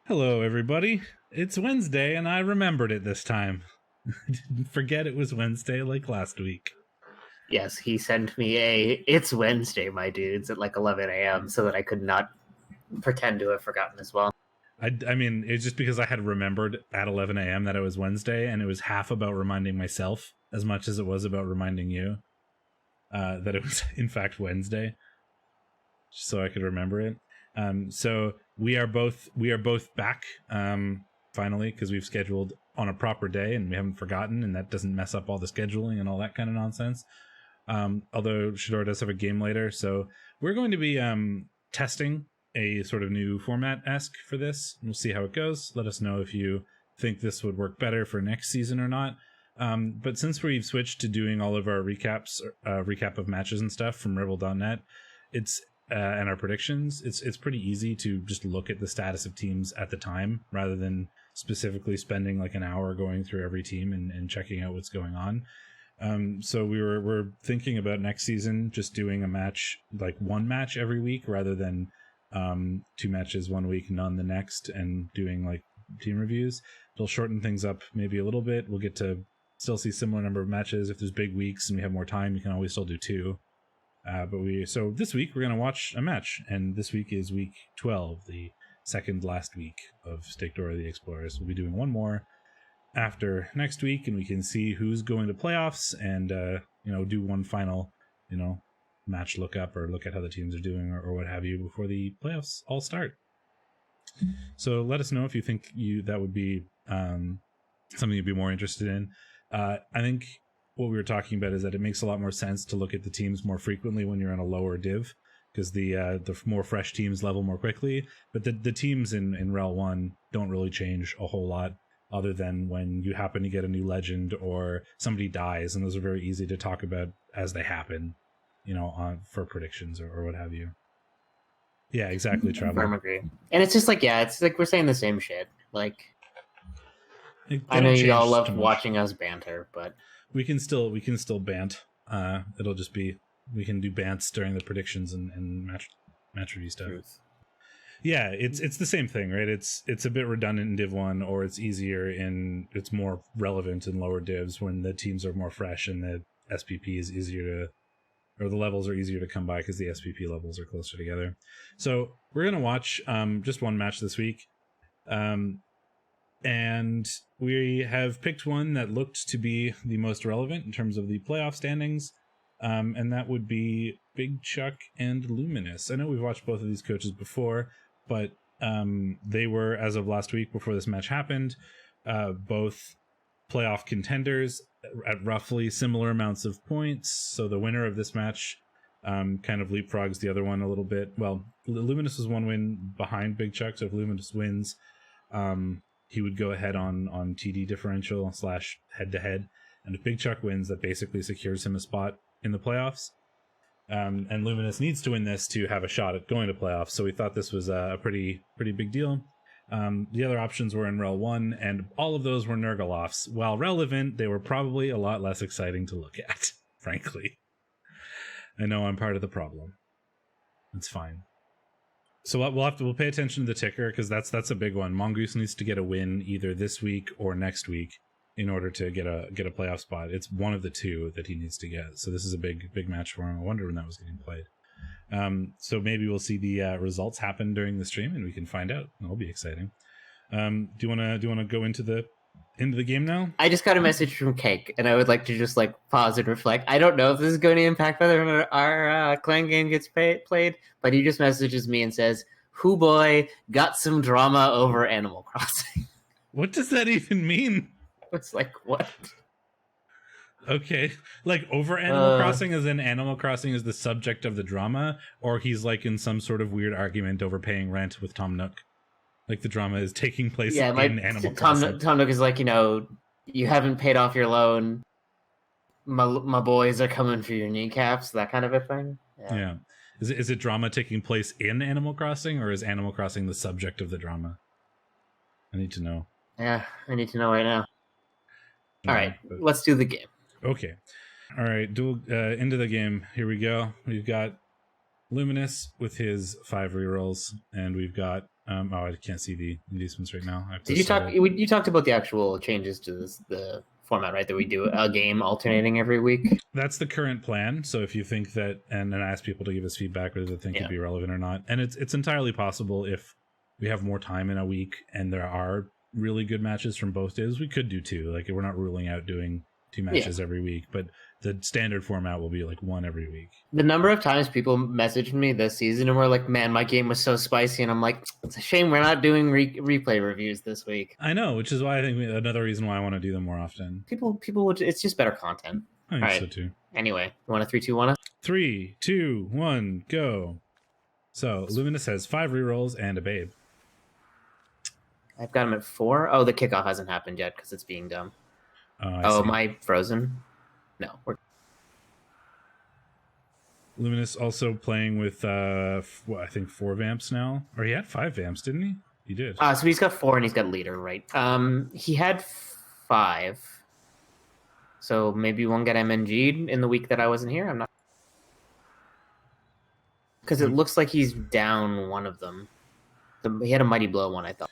Hello, everybody. It's Wednesday, and I remembered it this time. I didn't forget it was Wednesday like last week. Yes, he sent me "It's Wednesday, my dudes" at like 11 a.m. so that I could not pretend to have forgotten as well. I mean, it's just because I had remembered at 11 a.m. that it was Wednesday, and it was half about reminding myself as much as it was about reminding you that it was, in fact, Wednesday, so I could remember it. So we are both back finally, because we've scheduled on a proper day and we haven't forgotten, and that doesn't mess up all the scheduling and all that kind of nonsense. Although Shadorra does have a game later, so we're going to be testing a sort of new format-esque for this. We'll see how it goes. Let us know if you think this would work better for next season or not. But since we've switched to doing all of our recap of matches and stuff from REBBL.net, and our predictions, it's pretty easy to just look at the status of teams at the time rather than specifically spending like an hour going through every team and checking out what's going on. So we're thinking about next season just doing a match, like one match every week rather than two matches one week, none the next, and doing like team reviews. It'll shorten things up maybe a little bit. We'll get to still see similar number of matches. If there's big weeks and we have more time, you can always still do two. So this week we're going to watch a match, and this week is week 12, the second last week of SteakDora the Explorers. We'll be doing one more after next week, and we can see who's going to playoffs and do one final match look up or look at how the teams are doing or what have you before the playoffs all start. So let us know if you think that would be something you'd be more interested in. I think what we were talking about is that it makes a lot more sense to look at the teams more frequently when you're in a lower div, because the more fresh teams level more quickly. But the teams in REL 1 don't really change a whole lot, other than when you happen to get a new legend or somebody dies, and those are very easy to talk about as they happen, for predictions or what have you. Yeah, exactly, Travel. I agree. And it's just like, it's like we're saying the same shit. Like, I know you all love watching us banter, but we can still bant. It'll just be, we can do bants during the predictions and match review stuff. Truth. Yeah, it's the same thing, right? It's a bit redundant in Div 1, or it's it's more relevant in lower divs when the teams are more fresh and the SPP is easier to, or the levels are easier to come by because the SPP levels are closer together. So we're gonna watch just one match this week. And we have picked one that looked to be the most relevant in terms of the playoff standings, and that would be Big Chuck and Luminous. I know we've watched both of these coaches before, but they were, as of last week before this match happened, both playoff contenders at roughly similar amounts of points. So the winner of this match kind of leapfrogs the other one a little bit. Well, Luminous was one win behind Big Chuck, so if Luminous wins, he would go ahead on TD differential / head-to-head. And if Big Chuck wins, that basically secures him a spot in the playoffs. And Luminous needs to win this to have a shot at going to playoffs, so we thought this was a pretty big deal. The other options were in REL 1, and all of those were Nurgle offs. While relevant, they were probably a lot less exciting to look at, frankly. I know I'm part of the problem. It's fine. So we'll pay attention to the ticker, because that's a big one. Mongoose needs to get a win either this week or next week in order to get a playoff spot. It's one of the two that he needs to get. So this is a big match for him. I wonder when that was getting played. So maybe we'll see the results happen during the stream, and we can find out. It'll be exciting. Do you want to go into the game now? I just got a message from Cake, and I would like to just like pause and reflect. I don't know if this is going to impact whether our clan game gets played, but he just messages me and says, "Hoo boy, got some drama over Animal Crossing." What does that even mean? It's like, what? Okay, like over Animal Crossing, as in Animal Crossing is the subject of the drama, or he's like in some sort of weird argument over paying rent with Tom Nook. Like the drama is taking place in Animal Crossing. Tom Nook is like, you haven't paid off your loan. My boys are coming for your kneecaps, that kind of a thing. Yeah. Is it drama taking place in Animal Crossing, or is Animal Crossing the subject of the drama? I need to know. Yeah, I need to know right now. All right, let's do the game. Okay. All right, into the game. Here we go. We've got Luminous with his 5 rerolls, and we've got Oh, I can't see the inducements right now. Did you talk? You talked about the actual changes to the format, right? That we do a game alternating every week. That's the current plan. So if you think that, and then I ask people to give us feedback whether they think it'd be relevant or not, and it's entirely possible if we have more time in a week and there are really good matches from both days, we could do 2. Like we're not ruling out doing 2 matches every week, but the standard format will be like 1 every week. The number of times people messaged me this season and were like, man, my game was so spicy, and I'm like, it's a shame we're not doing replay reviews this week. I know, which is why I think another reason why I want to do them more often. People would, it's just better content. I think so too. Anyway, you want a 3, 2, 1? 3, 2, 1, go. So Luminous has 5 rerolls and a babe. I've got him at 4. Oh, the kickoff hasn't happened yet because it's being dumb. Am I frozen? No. Luminous also playing with, I think 4 Vamps now. Or he had 5 Vamps, didn't he? He did. So he's got 4 and he's got leader, right? He had 5. So maybe one got MNG'd in the week that I wasn't here. I'm not. Because it looks like he's down one of them. He had a Mighty Blow one, I thought.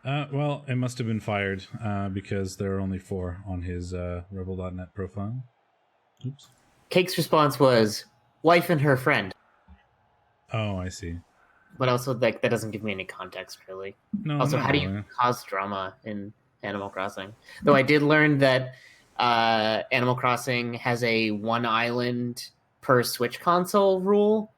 Well, it must have been fired because there are only 4 on his REBBL.net profile. Oops. Cake's response was wife and her friend. Oh, I see. But also, like, that doesn't give me any context, really. No. Also, how do you cause drama in Animal Crossing? Though I did learn that Animal Crossing has a 1 island per Switch console rule.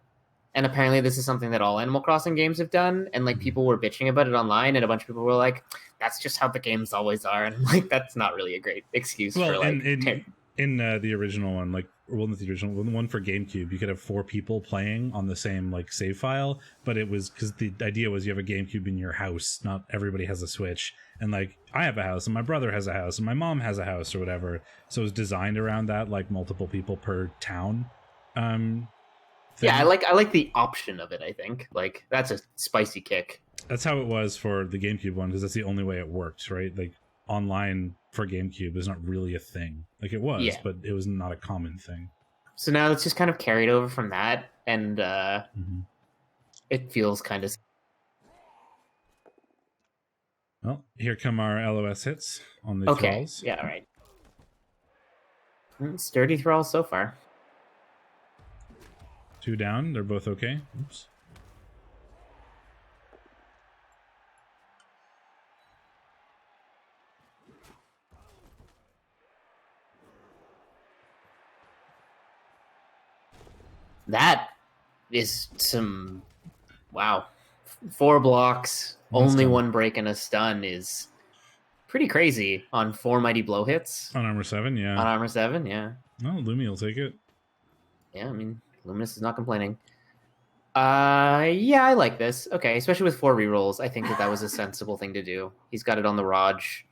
And apparently this is something that all Animal Crossing games have done. And like people were bitching about it online, and a bunch of people were like, that's just how the games always are. And I'm like, that's not really a great excuse for like... In the original one, like, well, not the original one for GameCube, you could have 4 people playing on the same like save file, but it was because the idea was you have a GameCube in your house, not everybody has a Switch. And like, I have a house, and my brother has a house, and my mom has a house, or whatever. So it was designed around that, like multiple people per town. Yeah, I like the option of it. I think like that's a spicy kick. That's how it was for the GameCube one, because that's the only way it worked, right? Like online for GameCube is not really a thing. Like it was, but it was not a common thing. So now it's just kind of carried over from that, and it feels kind of... Well, here come our LOS hits on the thralls. Yeah, all right. Sturdy thralls so far. 2 down. They're both okay. Oops. That is some... Wow. 4 blocks, only 1 break and a stun is pretty crazy on 4 Mighty Blow hits. On Armor 7, yeah. On Armor 7, yeah. Well, Lumi will take it. Yeah, I mean, Luminous is not complaining. Yeah, I like this. Okay, especially with 4 rerolls, I think that was a sensible thing to do. He's got it on the Raj.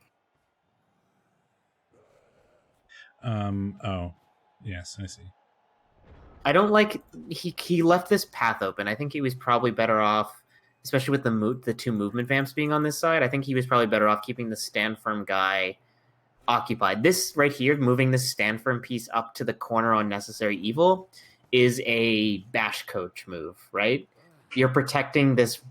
Oh, yes, I see. I don't like he left this path open. I think he was probably better off, especially with the 2 movement vamps being on this side. I think he was probably better off keeping the stand firm guy occupied. This right here, moving this stand firm piece up to the corner on Necessary Evil, is a bash coach move, right? You're protecting this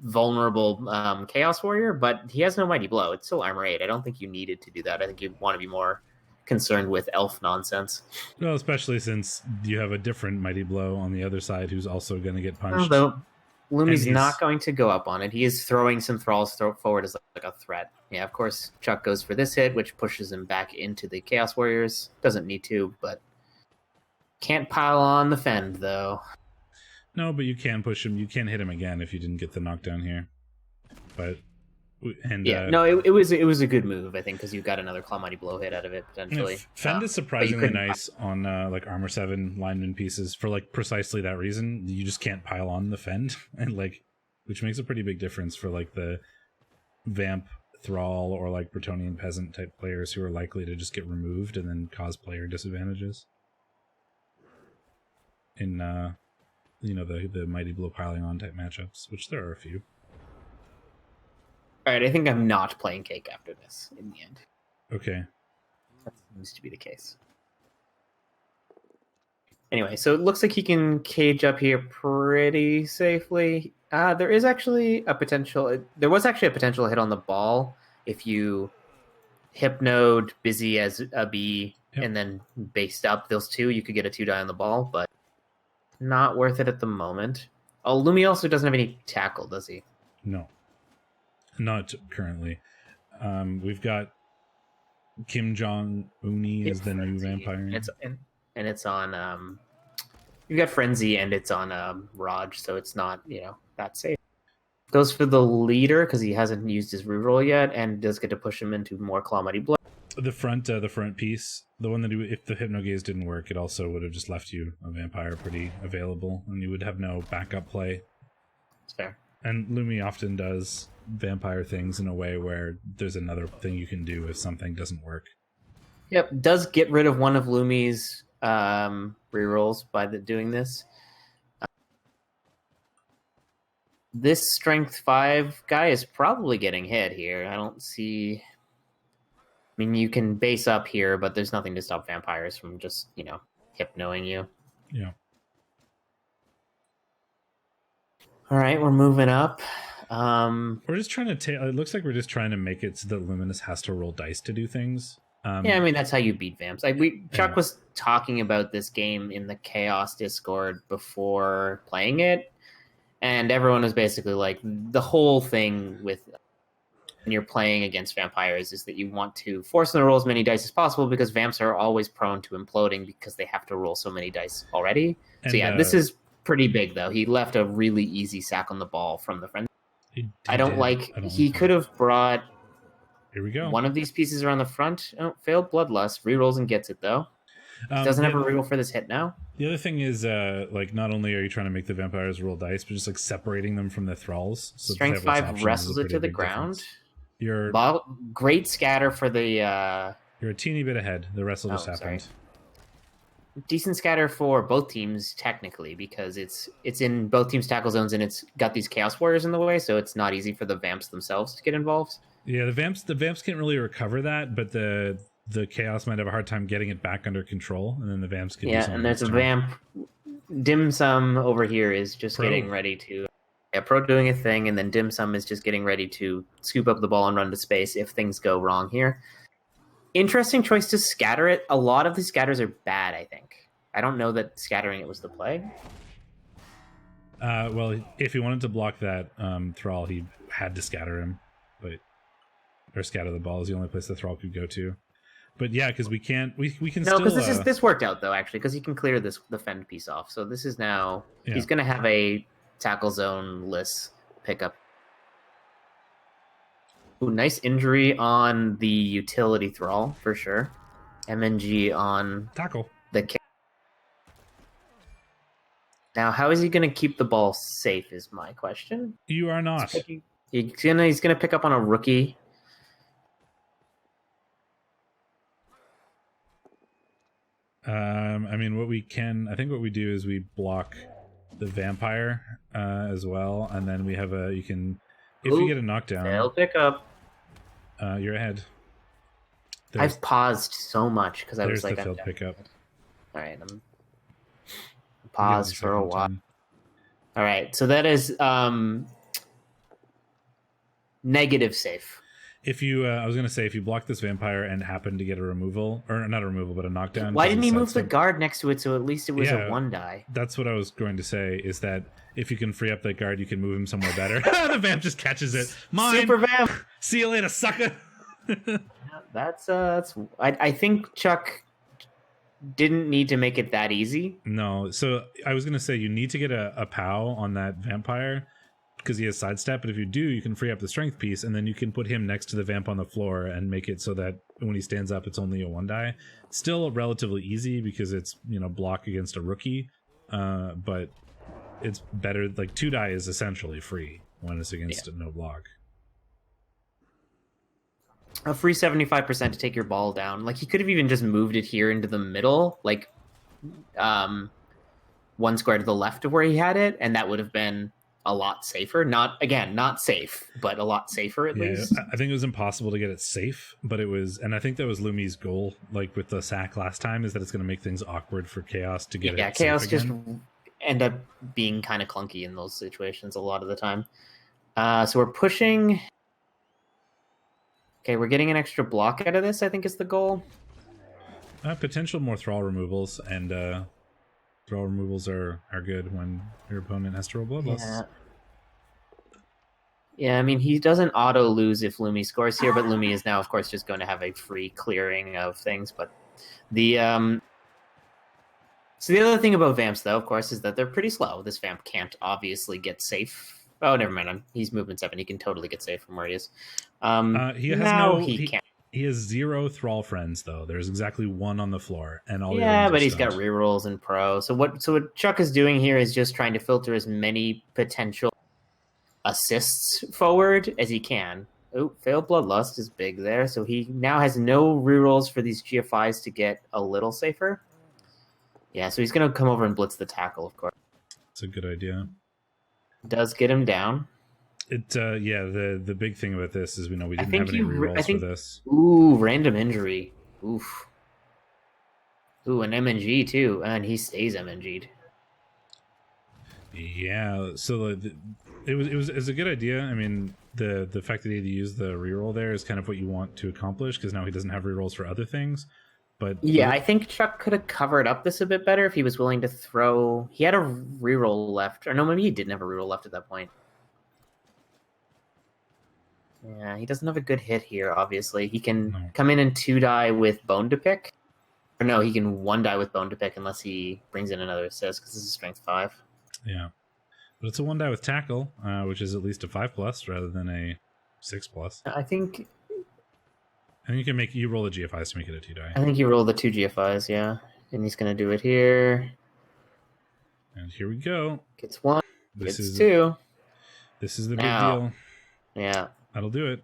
vulnerable Chaos Warrior, but he has no Mighty Blow. It's still Armor 8. I don't think you needed to do that. I think you want to be more concerned with elf nonsense. Well, especially since you have a different Mighty Blow on the other side who's also going to get punched. Although Lumi's not going to go up on it. He is throwing some thralls forward as like a threat. Yeah, of course, Chuck goes for this hit, which pushes him back into the Chaos Warriors. Doesn't need to, but can't pile on the fend, though. No, but you can push him. You can hit him again if you didn't get the knockdown here. But... it was a good move, I think, because you got another Claw Mighty Blow hit out of it potentially. Fend is surprisingly nice on like Armor 7 lineman pieces for like precisely that reason. You just can't pile on the Fend, and like, which makes a pretty big difference for like the Vamp Thrall or like Bretonnian Peasant type players who are likely to just get removed and then cause player disadvantages. In the Mighty Blow piling on type matchups, which there are a few. All right, I think I'm not playing Cake after this in the end. Okay. That seems to be the case. Anyway, so it looks like he can cage up here pretty safely. There is actually a potential. There was actually a potential hit on the ball if you Hypnode Busy as a bee and then based up those two. You could get a 2-die on the ball, but not worth it at the moment. Oh, Lumi also doesn't have any tackle, does he? No, not currently. We've got Kim Jong Uni as the new vampire. It's on. You've got Frenzy and it's on Raj, so it's not that safe. Goes for the leader because he hasn't used his reroll yet, and does get to push him into more Claw Mighty Blow. The front piece, the one that if the Hypnogaze didn't work, it also would have just left you a vampire pretty available, and you would have no backup play. It's fair. And Lumi often does vampire things in a way where there's another thing you can do if something doesn't work. Yep, does get rid of one of Lumi's rerolls by doing this. This Strength 5 guy is probably getting hit here. I don't see... I mean, you can base up here, but there's nothing to stop vampires from just, hypnoing you. Yeah. All right, we're moving up. We're just trying to it looks like we're just trying to make it so that Luminous has to roll dice to do things. Yeah, I mean, that's how you beat Vamps. Chuck was talking about this game in the Chaos Discord before playing it, and everyone was basically like, the whole thing with when you're playing against vampires is that you want to force them to roll as many dice as possible because Vamps are always prone to imploding because they have to roll so many dice already. And, so yeah, this is pretty big, though. He left a really easy sack on the ball from the friend. He could have brought here we go. One of these pieces around the front. Oh, failed Bloodlust. Rerolls and gets it, though. Doesn't have a reroll for this hit now. The other thing is, not only are you trying to make the vampires roll dice, but just separating them from the thralls. So Strength 5 wrestles it to the ground. Difference. You're great scatter for the. You're a teeny bit ahead. The wrestle just happened. Sorry. Decent scatter for both teams technically because it's in both teams' tackle zones and it's got these Chaos Warriors in the way, so it's not easy for the Vamps themselves to get involved. Yeah, the Vamps can't really recover that, but the Chaos might have a hard time getting it back under control, and then the Vamps can. Yeah, and there's a Vamp. Dim Sum over here is just getting ready to. Yeah, Pro doing a thing, and then Dim Sum is just getting ready to scoop up the ball and run to space if things go wrong here. Interesting choice to scatter it. A lot of the scatters are bad, I think. I don't know that scattering it was the play. Well, if he wanted to block that Thrall, he had to scatter him. Or scatter the ball is the only place the Thrall could go to. But yeah, because we can No, because this worked out, though, actually, because he can clear the fend piece off. So this is now... Yeah. He's going to have a tackle zone-less pickup. Ooh, nice injury on the utility Thrall, for sure. MNG on... Tackle. The kick. Now, how is he going to keep the ball safe is my question. You are not. He's gonna pick up on a rookie. I mean, I think what we do is we block the vampire as well, and then we have if you get a knockdown, they'll pick up. You're ahead. I've paused so much because I was like, "There's the field pickup." All right, I'm paused for a while. All right, so that is negative safe. If you, I was going to say, if you block this vampire and happen to get a removal, or not a removal, but a knockdown. Why didn't he move the guard next to it so at least it was a 1-die? That's what I was going to say, is that if you can free up that guard, you can move him somewhere better. The vamp just catches it. Mine! Super vamp! See you later, sucker! That's I think Chuck didn't need to make it that easy. No, so I was going to say, you need to get a POW on that vampire, because he has sidestep, but if you do, you can free up the strength piece, and then you can put him next to the vamp on the floor and make it so that when he stands up, it's only a 1-die. Still relatively easy because it's, block against a rookie, but it's better. 2-die is essentially free when it's against no block. A free 75% to take your ball down. He could have even just moved it here into the middle, one square to the left of where he had it, and that would have been a lot safer. Not safe, but a lot safer at least. I think it was impossible to get it safe, but it was, and I think that was Lumi's goal, with the sack last time, is that it's going to make things awkward for Chaos to get it Chaos safe again. end up being kind of clunky in those situations a lot of the time. So we're pushing. Okay, we're getting an extra block out of this, I think is the goal. Potential more thrall removals, and thrall removals are good when your opponent has to roll bloodlust. Yeah, I mean, he doesn't auto lose if Lumi scores here, but Lumi is now, of course, just going to have a free clearing of things. But the so the other thing about Vamps, though, of course, is that they're pretty slow. This Vamp can't obviously get safe. Oh, never mind. He's movement 7. He can totally get safe from where he is. He can't. He has 0 thrall friends, though. There's exactly 1 on the floor, and all. Yeah, but he's got rerolls and pro. So what Chuck is doing here is just trying to filter as many potential assists forward as he can. Oh, failed bloodlust is big there, so he now has no rerolls for these GFIs to get a little safer. Yeah, so he's going to come over and blitz the tackle, of course. It's a good idea. Does get him down. The big thing about this is we didn't have any rerolls for this. Ooh, random injury. Oof. Ooh, an MNG too, and he stays MNG'd. Yeah, so it was a good idea. I mean, the fact that he had to use the reroll there is kind of what you want to accomplish, because now he doesn't have rerolls for other things. But yeah, I think Chuck could have covered up this a bit better if he was willing to throw. He had a reroll left, or no, maybe he didn't have a reroll left at that point. Yeah, he doesn't have a good hit here. Obviously, he can come in and 2-die with Bone to Pick, or no, he can 1-die with Bone to Pick unless he brings in another assist because this is Strength 5. Yeah, but it's a 1-die with Tackle, which is at least a 5+ rather than a 6+. I think you roll the GFIs to make it a 2-die. I think you roll the 2 GFIs, yeah, and he's gonna do it here. And here we go. Gets 1. Gets 2. This is the big deal. Yeah, that'll do it.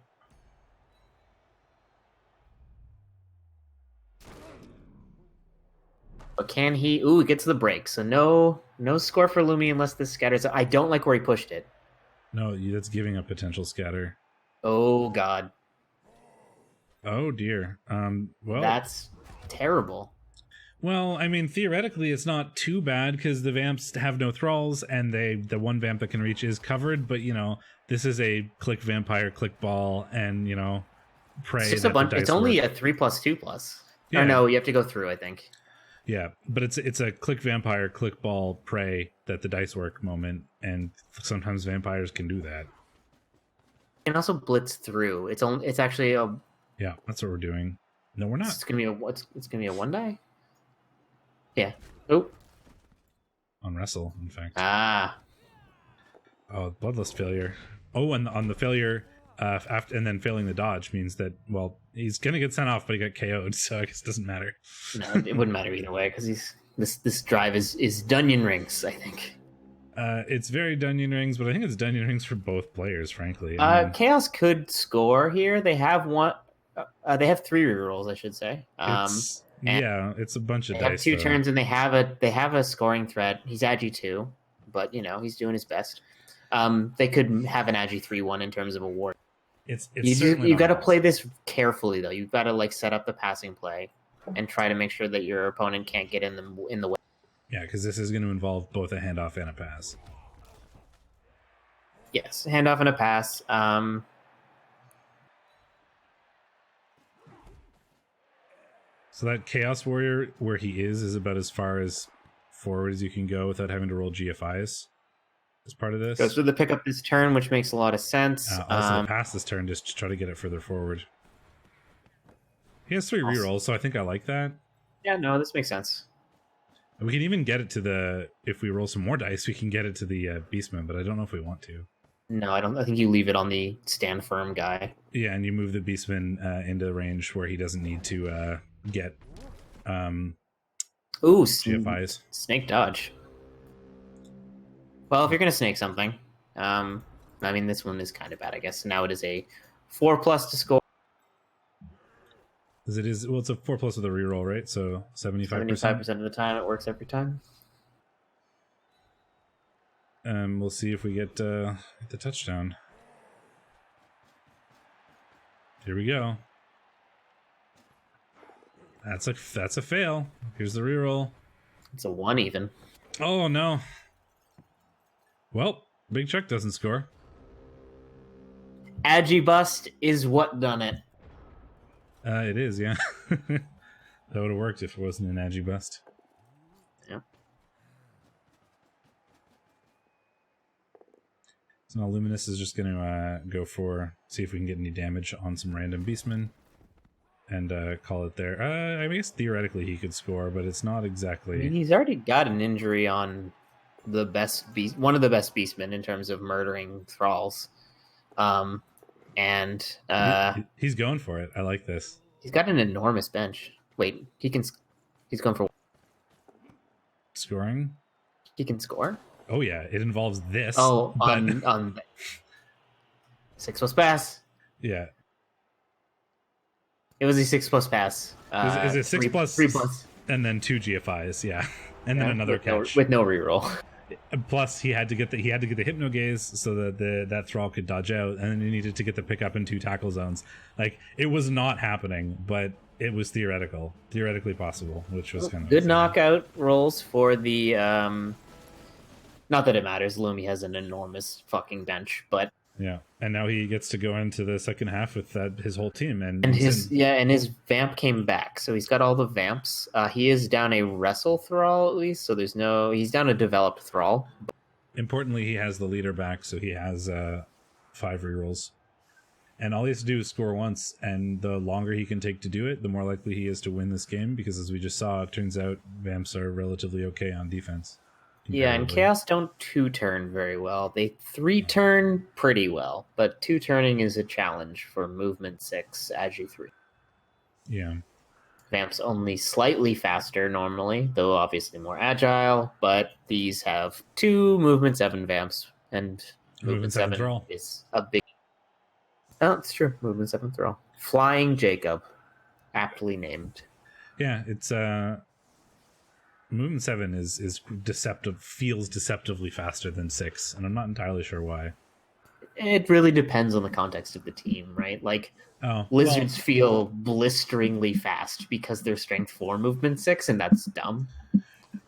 But can he? Ooh, he gets the break. So no score for Lumi unless this scatters. I don't like where he pushed it. No, that's giving a potential scatter. Oh God. Oh dear. Well, that's terrible. Well, I mean, theoretically, it's not too bad because the Vamps have no thralls, and the one Vamp that can reach is covered. But this is a click vampire, click ball, and prey. It's just a bunch. It's only a 3+2+. Yeah. Or no, you have to go through, I think. Yeah, but it's a click vampire, click ball, prey that the dice work moment, and sometimes vampires can do that. And also blitz through. It's actually a. Yeah, that's what we're doing. No, we're not. It's gonna be a 1-die. Yeah. Oh. On wrestle, in fact. Ah. Oh, bloodlust failure. Oh, and on the failure, after and then failing the dodge means that he's gonna get sent off, but he got KO'd, so I guess it doesn't matter. No, it wouldn't matter either way because this drive is Dunyan Rings, I think. It's very Dunyan Rings, but I think it's Dunyan Rings for both players, frankly. Chaos could score here. They have one. They have 3 rerolls, I should say. It's a bunch of dice. They have 2 turns, and they have a scoring threat. He's Agi 2, but he's doing his best. They could have an Agi 3-1 in terms of a war. You've got to play this carefully, though. You've got to set up the passing play and try to make sure that your opponent can't get in the way. Yeah, because this is going to involve both a handoff and a pass. Yes, handoff and a pass. So that Chaos Warrior, where he is about as far as forward as you can go without having to roll GFIs as part of this. Goes through the pickup this turn, which makes a lot of sense. Also pass this turn just to try to get it further forward. He has 3 rerolls, so I think I like that. Yeah, no, this makes sense. We can even get it to if we roll some more dice, we can get it to the Beastman, but I don't know if we want to. No, I don't. I think you leave it on the stand firm guy. Yeah, and you move the Beastman into range where he doesn't need to get GFIs. Snake dodge. Well, if you're going to snake something, I mean, this one is kind of bad, I guess. Now it is a 4+ to score. It's a 4+ with a reroll, right? So 75%. 75% of the time, it works every time. We'll see if we get the touchdown. Here we go. That's a fail. Here's the reroll. It's a 1 even. Oh no! Well, Big Chuck doesn't score. Agi bust is what done it. It is, yeah. That would have worked if it wasn't an Agi bust. Yeah. So now Luminous is just going to go for, see if we can get any damage on some random beastmen, and call it there. I guess theoretically he could score, but it's not exactly. I mean, he's already got an injury on the best beast, one of the best beastmen in terms of murdering thralls. And he's going for it. I like this. He's got an enormous bench. Wait, he's going for scoring. He can score. Oh yeah, it involves this. Oh, on 6+ pass. Yeah, it was a 6+ pass. Is it 6 plus 3+, and then 2 GFIs? Yeah, and then another catch with no reroll. Plus, he had to get the hypno gaze so that that thrall could dodge out, and then he needed to get the pick up in 2 tackle zones. Like, it was not happening, but it was theoretically possible, which was kind of good knockout rolls for the. Not that it matters. Lumi has an enormous fucking bench, but yeah, and now he gets to go into the second half with his whole team, and his vamp came back, so he's got all the vamps. He is down a wrestle thrall at least, so he's down a developed thrall. Importantly, he has the leader back, so he has 5 rerolls, and all he has to do is score once. And the longer he can take to do it, the more likely he is to win this game, because as we just saw, it turns out vamps are relatively okay on defense. Yeah, and Chaos don't 2-turn very well. They 3-turn pretty well, but 2-turning is a challenge for movement 6, Agi 3. Yeah. Vamps only slightly faster normally, though obviously more agile, but these have 2 movement 7 vamps, and movement 7 thrall is a big... Oh, it's true. Movement 7 thrall. Flying Jacob. Aptly named. Yeah, it's... Movement 7 is deceptive, feels deceptively faster than 6, and I'm not entirely sure why. It really depends on the context of the team, right? Like, lizards feel blisteringly fast because they're strength 4 movement 6, and that's dumb.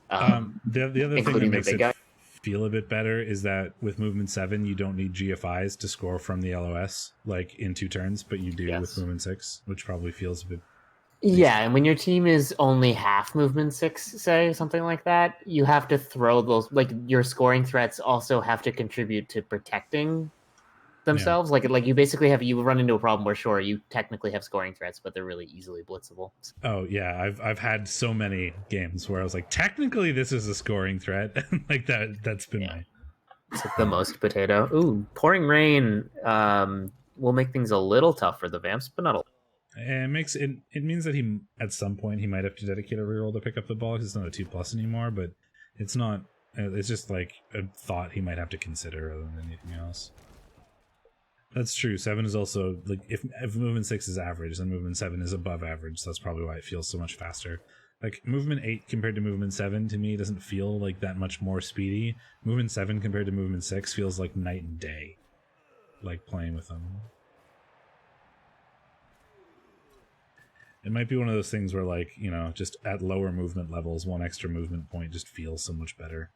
The other thing that makes it feel a bit better is that with movement 7, you don't need GFIs to score from the LOS, like in 2 turns, but you do with movement 6, which probably feels a bit... Yeah, and when your team is only half movement 6, say, something like that, you have to throw those, like, your scoring threats also have to contribute to protecting themselves. Yeah. Like you basically you run into a problem where, sure, you technically have scoring threats, but they're really easily blitzable. Oh, yeah, I've had so many games where I was like, technically this is a scoring threat. Like, that's been my... It's like the most potato. Ooh, Pouring Rain will make things a little tough for the Vamps, but not a lot. And it means that he, at some point, he might have to dedicate a reroll to pick up the ball, because it's not a 2+ anymore, but it's not, it's just like a thought he might have to consider rather than anything else. That's true. 7 is also, like, if movement 6 is average, then movement 7 is above average, so that's probably why it feels so much faster. Like, movement 8 compared to movement 7, to me, doesn't feel like that much more speedy. Movement 7 compared to movement 6 feels like night and day, like playing with them. It might be one of those things where, like, you know, just at lower movement levels, 1 extra movement point just feels so much better.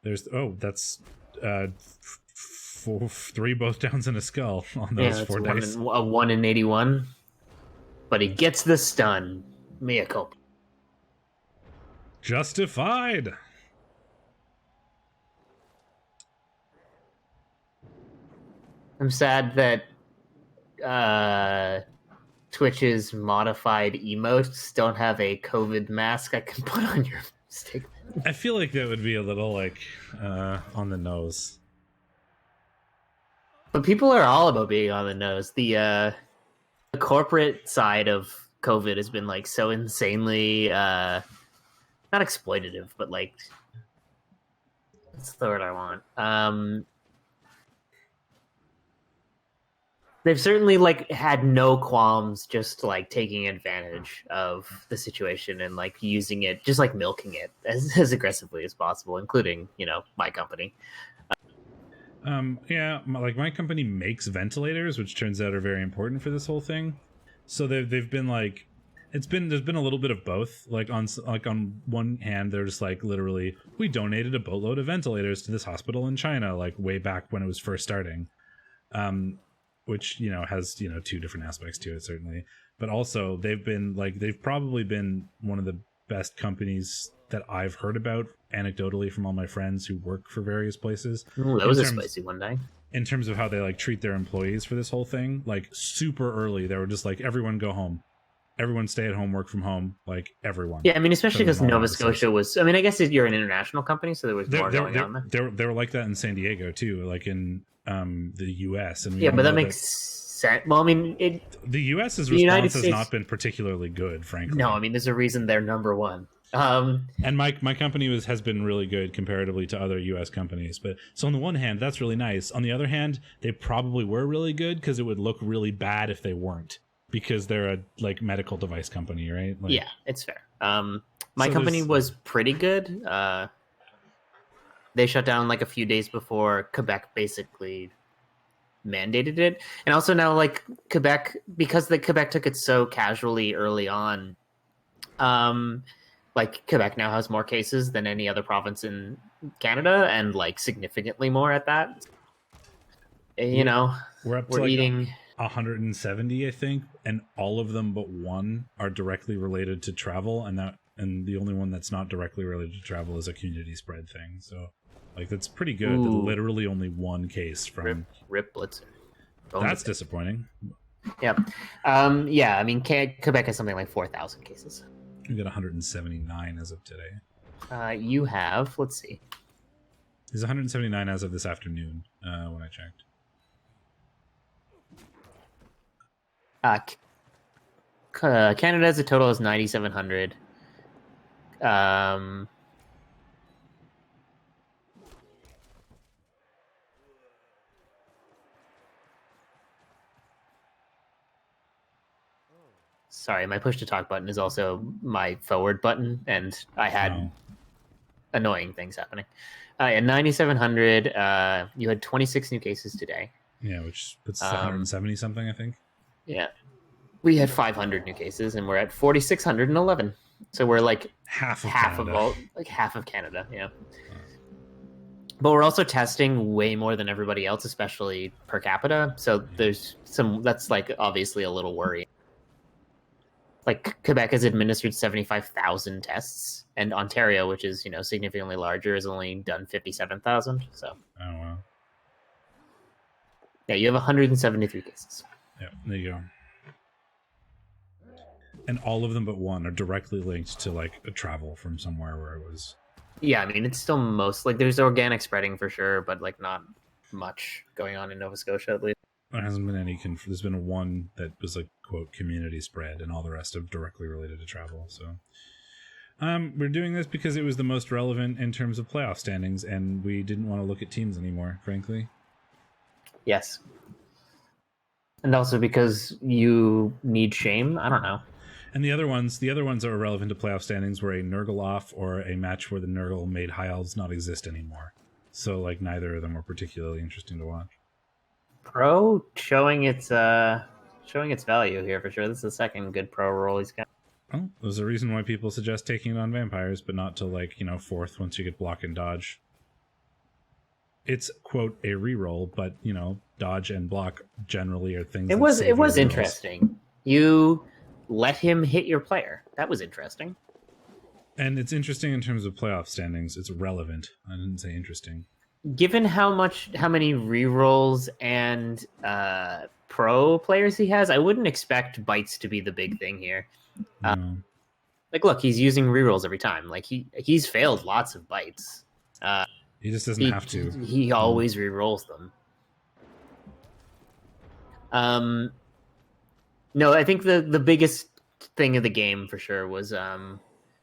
There's... Oh, that's 3 both downs and a skull on those 4 dice. A 1 in 81. But he gets the stun. Mea culpa. Justified! I'm sad that Twitch's modified emotes don't have a COVID mask I can put on your stick. I feel like that would be a little, like, on the nose. But people are all about being on the nose. The corporate side of COVID has been, like, so insanely not exploitative, but, like, that's the word I want. They've certainly, like, had no qualms just, like, taking advantage of the situation and, like, using it, just, like, milking it as aggressively as possible, including, you know, my company. Yeah, like, my company makes ventilators, which turns out are very important for this whole thing. So they've been, like... there's been a little bit of both. Like on one hand, they're just like literally, we donated a boatload of ventilators to this hospital in China, like way back when it was first starting, which has two different aspects to it certainly. But also they've probably been one of the best companies that I've heard about anecdotally from all my friends who work for various places. Ooh, that was a spicy one day. In terms of how they like treat their employees for this whole thing, like super early, they were just like, everyone go home, everyone stay at home, work from home, like everyone. Yeah, I mean, especially because Nova Scotia was. I mean, I guess you're an international company, so there was more going on there. They were like that in San Diego too, like in the U.S. And yeah, but that makes sense. Well, I mean, the U.S.'s response has not been particularly good, frankly. No, I mean, there's a reason they're number one. And my company has been really good comparatively to other U.S. companies. But so on the one hand, that's really nice. On the other hand, they probably were really good because it would look really bad if they weren't, because they're a like medical device company, right? Like, yeah, it's fair. My company was pretty good. They shut down like a few days before Quebec basically mandated it, and also now like Quebec, because Quebec took it so casually early on. Like Quebec now has more cases than any other province in Canada, and like significantly more at that. We're up to eating 170, I think, and all of them but one are directly related to travel, and the only one that's not directly related to travel is a community spread thing. So, like, that's pretty good. Literally only one case from Rip Blitzer. That's disappointing. Yeah, yeah. I mean, Quebec has something like 4,000 cases. We got 179 as of today. You have, let's see. There's 179 as of this afternoon, when I checked. Canada as a total is 9,700. Sorry, my push to talk button is also my forward button, and I had annoying things happening. At 9,700, you had 26 new cases today. Yeah, which puts 170 something, I think. Yeah. We had 500 new cases, and we're at 4,611. So we're like half of Canada, yeah. But we're also testing way more than everybody else, especially per capita. So there's that's like obviously a little worrying. Like Quebec has administered 75,000 tests, and Ontario, which is significantly larger, has only done 57,000. So. Oh wow. Yeah, you have 173 cases. Yeah, there you go. And all of them but one are directly linked to like a travel from somewhere where it was. Yeah, I mean, it's still most like there's organic spreading for sure, but like not much going on in Nova Scotia at least. There hasn't been any. There's been one that was like quote community spread, and all the rest of directly related to travel. So, we're doing this because it was the most relevant in terms of playoff standings, and we didn't want to look at teams anymore, frankly. Yes, and also because you need shame. I don't know. And the other ones that are relevant to playoff standings were a Nurgle off or a match where the Nurgle made high elves not exist anymore. So, like, neither of them were particularly interesting to watch. Pro showing its value here for sure. This is the second good pro roll he's got. Well, there's a reason why people suggest taking it on vampires, but not to fourth once you get block and dodge. It's quote a reroll, but dodge and block generally are things. It was interesting. You let him hit your player. That was interesting. And it's interesting in terms of playoff standings. It's relevant. I didn't say interesting. Given how many rerolls and pro players he has, I wouldn't expect bites to be the big thing here. No. Like, look, he's using rerolls every time. Like he's failed lots of bites. He just doesn't have to. He always rerolls them. No, I think the biggest thing of the game for sure was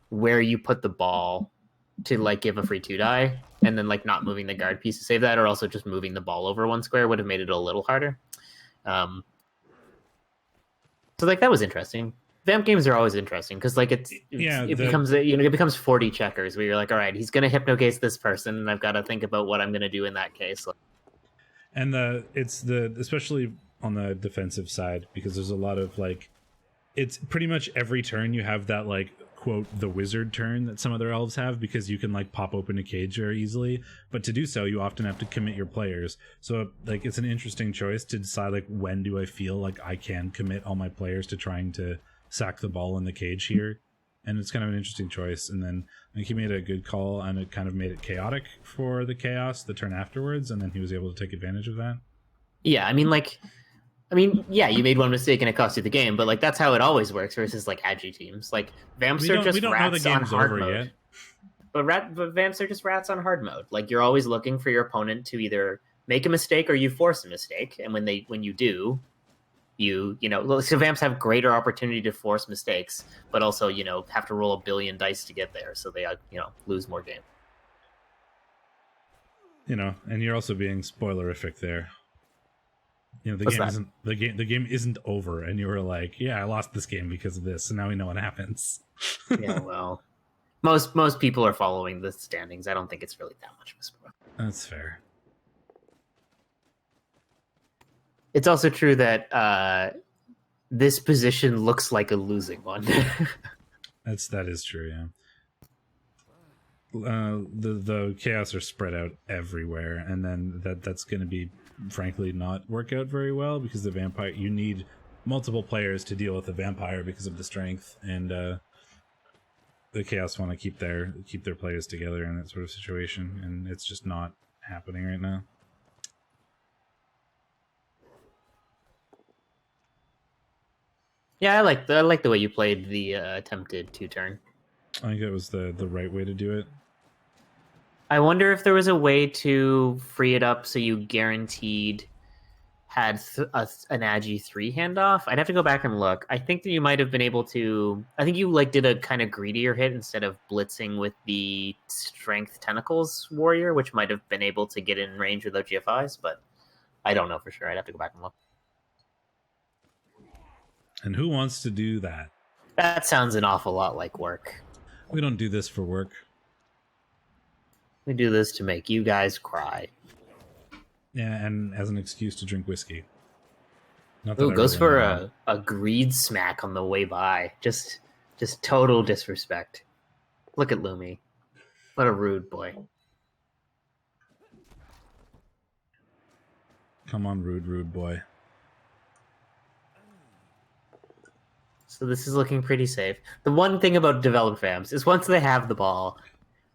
where you put the ball to like give a free 2-die, and then like not moving the guard piece to save that, or also just moving the ball over one square would have made it a little harder. So like that was interesting. Vamp games are always interesting because like it becomes 40 checkers where you're like, all right, he's gonna hypnocase this person, and I've got to think about what I'm gonna do in that case. And especially on the defensive side, because there's a lot of like it's pretty much every turn you have that like quote the wizard turn that some other elves have, because you can like pop open a cage very easily, but to do so you often have to commit your players. So like it's an interesting choice to decide like when do I feel like I can commit all my players to trying to sack the ball in the cage here, and it's kind of an interesting choice. And then I think he made a good call, and it kind of made it chaotic for the chaos the turn afterwards, and then he was able to take advantage of that. Yeah, I mean, yeah, you made one mistake and it cost you the game, but like that's how it always works versus like agi teams. Like Vamps are just rats on hard mode. But Vamps are just rats on hard mode. Like you're always looking for your opponent to either make a mistake or you force a mistake, and when you do, you know, so Vamps have greater opportunity to force mistakes, but also have to roll a billion dice to get there, so they lose more game. And you're also being spoilerific there. The game isn't over, and you were like, yeah, I lost this game because of this, so now we know what happens. Yeah, well, most people are following the standings. I don't think it's really that much of a spoiler. That's fair. It's also true that this position looks like a losing one. That is true, yeah. The chaos are spread out everywhere, and then that's going to be frankly not work out very well, because the vampire, you need multiple players to deal with the vampire because of the strength, and the chaos want to keep their players together in that sort of situation, and it's just not happening right now. Yeah, I like the way you played the attempted 2-turn. I think it was the right way to do it. I wonder if there was a way to free it up so you guaranteed had an agi 3 handoff. I'd have to go back and look. I think that you might have been able to. I think you like did a kind of greedier hit instead of blitzing with the strength tentacles warrior, which might have been able to get in range without GFIs, but I don't know for sure. I'd have to go back and look. And who wants to do that? That sounds an awful lot like work. We don't do this for work. We do this to make you guys cry. Yeah, and as an excuse to drink whiskey. Ooh, goes for a greed smack on the way by. Just total disrespect. Look at Lumi. What a rude boy. Come on, rude boy. So this is looking pretty safe. The one thing about developed Vamps is once they have the ball,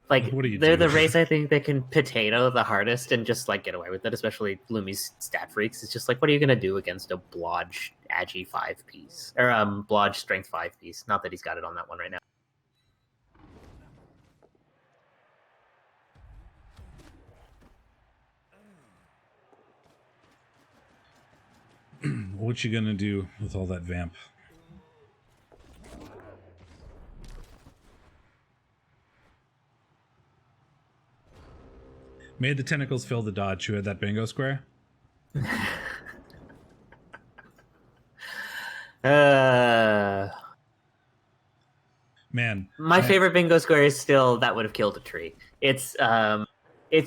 like they're the race I think that can potato the hardest and just like get away with it, especially Lumi's stat freaks. It's just like, what are you gonna do against a Blodge Agi 5 piece? Or Blodge Strength 5 piece. Not that he's got it on that one right now. What you gonna do with all that vamp? Made the tentacles fill the dodge. Who had that bingo square? Man, my favorite bingo square is still that would have killed a tree. It's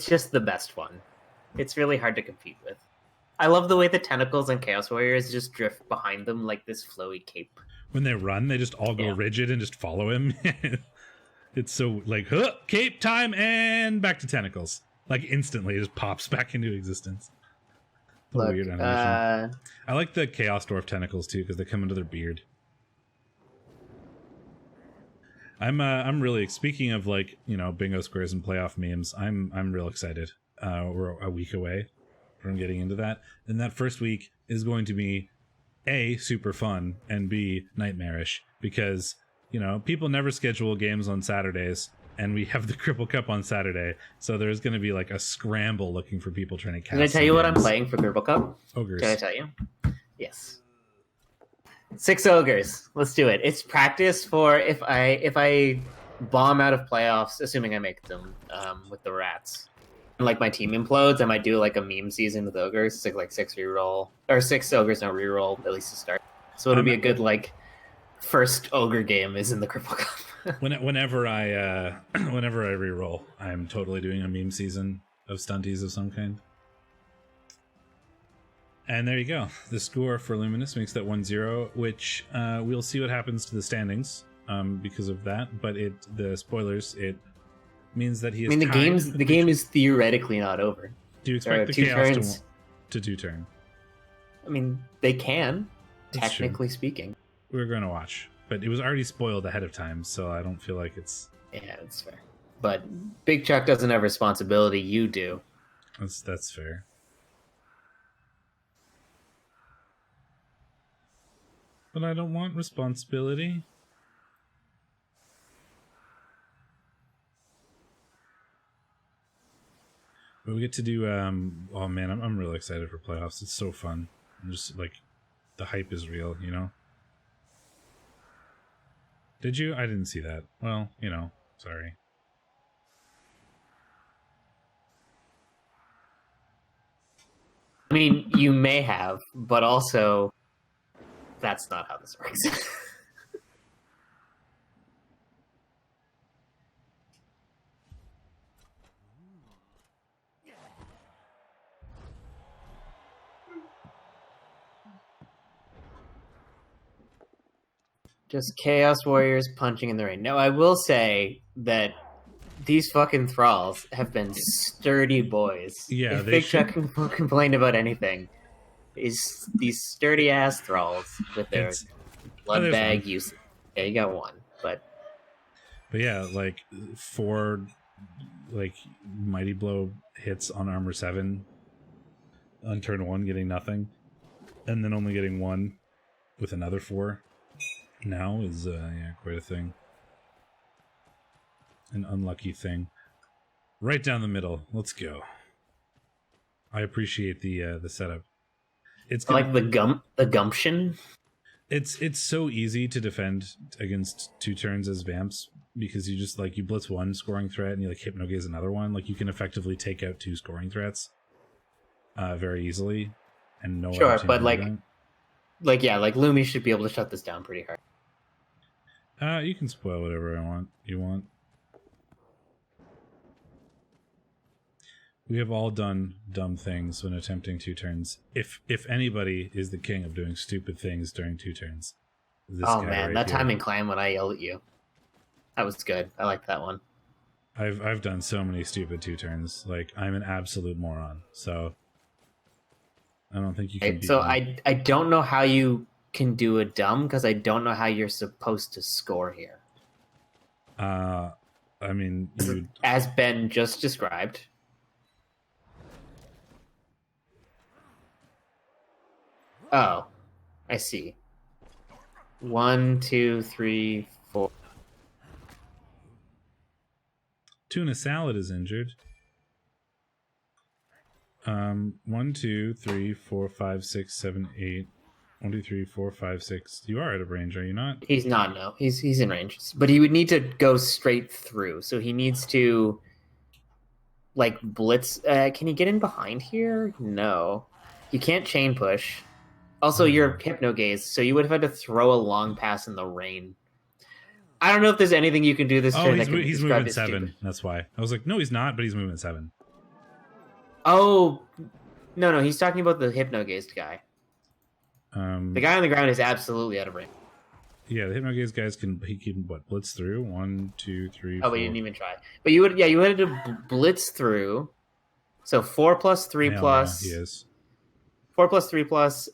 just the best one. It's really hard to compete with. I love the way the tentacles and Chaos Warriors just drift behind them like this flowy cape. When they run, they just all go rigid and just follow him. It's so like, huh, cape time, and back to tentacles. Like instantly, it just pops back into existence. Look, weird animation. I like the Chaos Dwarf tentacles too because they come into their beard. I'm really, speaking of like, bingo squares and playoff memes. I'm real excited. We're a week away from getting into that, and that first week is going to be A, super fun, and B, nightmarish, because people never schedule games on Saturdays. And we have the Cripple Cup on Saturday, so there's going to be like a scramble looking for people trying to cast. Can I tell you what I'm playing for Cripple Cup? Ogres. Can I tell you? Yes. 6 ogres. Let's do it. It's practice for if I bomb out of playoffs, assuming I make them with the rats. And like my team implodes, I might do like a meme season with ogres. It's like 6 reroll or 6 ogres no reroll at least to start. So it'll be a good like first ogre game is in the Cripple Cup. Whenever I reroll, I'm totally doing a meme season of stunties of some kind. And there you go. The score for Luminous makes that 1-0, which we'll see what happens to the standings because of that. But the spoilers, it means that he is. I mean, tied, the game is theoretically not over. Do you expect the Chaos to do turn? I mean, they can, That's technically speaking. We're going to watch, but it was already spoiled ahead of time, so I don't feel like it's. Yeah, that's fair. But Big Chuck doesn't have responsibility. You do. That's fair. But I don't want responsibility. But we get to do. Oh man, I'm really excited for playoffs. It's so fun. I'm just like, the hype is real, you know. Did you? I didn't see that. Well, you know, sorry. I mean, you may have, but also, that's not how this works. Just Chaos Warriors punching in the rain. Now, I will say that these fucking thralls have been sturdy boys. Yeah, if they Big should. Chuck complained about anything, is these sturdy ass thralls with their blood bag use. Yeah, you got one, but yeah, like 4 like Mighty Blow hits on armor 7 on turn 1, getting nothing, and then only getting 1 with another 4 now is yeah, quite a thing. An unlucky thing. Right down the middle. Let's go. I appreciate the setup. It's like the gumption. It's so easy to defend against 2 turns as Vamps because you just you blitz 1 scoring threat and you hypnogaze another one. Like you can effectively take out 2 scoring threats very easily, and no. Sure, but Lumi should be able to shut this down pretty hard. You can spoil whatever you want. We have all done dumb things when attempting 2 turns. If anybody is the king of doing stupid things during 2 turns, this guy man, right that here. time in Clan when I yelled at you, that was good. I liked that one. I've done so many stupid 2 turns. Like I'm an absolute moron. So I don't think you can. So I don't know how you can do a dumb because I don't know how you're supposed to score here. I mean, as Ben just described. Oh, I see. 1, 2, 3, 4. Tuna Salad is injured. 1, 2, 3, 4, 5, 6, 7, 8. 1, 2, 3, 4, 5, 6. You are out of range, are you not? He's not. No, he's in range, but he would need to go straight through. So he needs to blitz. Can he get in behind here? No, you can't chain push. Also, you're hypnogaze, so you would have had to throw a long pass in the rain. I don't know if there's anything you can do this turn. He's moving 7. That's why I was like, no, he's not, but he's moving 7. Oh, no, he's talking about the hypnogazed guy. The guy on the ground is absolutely out of range. Yeah, the hypnogaze guys can blitz through 1, 2, 3. 4. Oh, we didn't even try. But you had to blitz through. So 4 plus 3 plus. He is. 4 plus 3 plus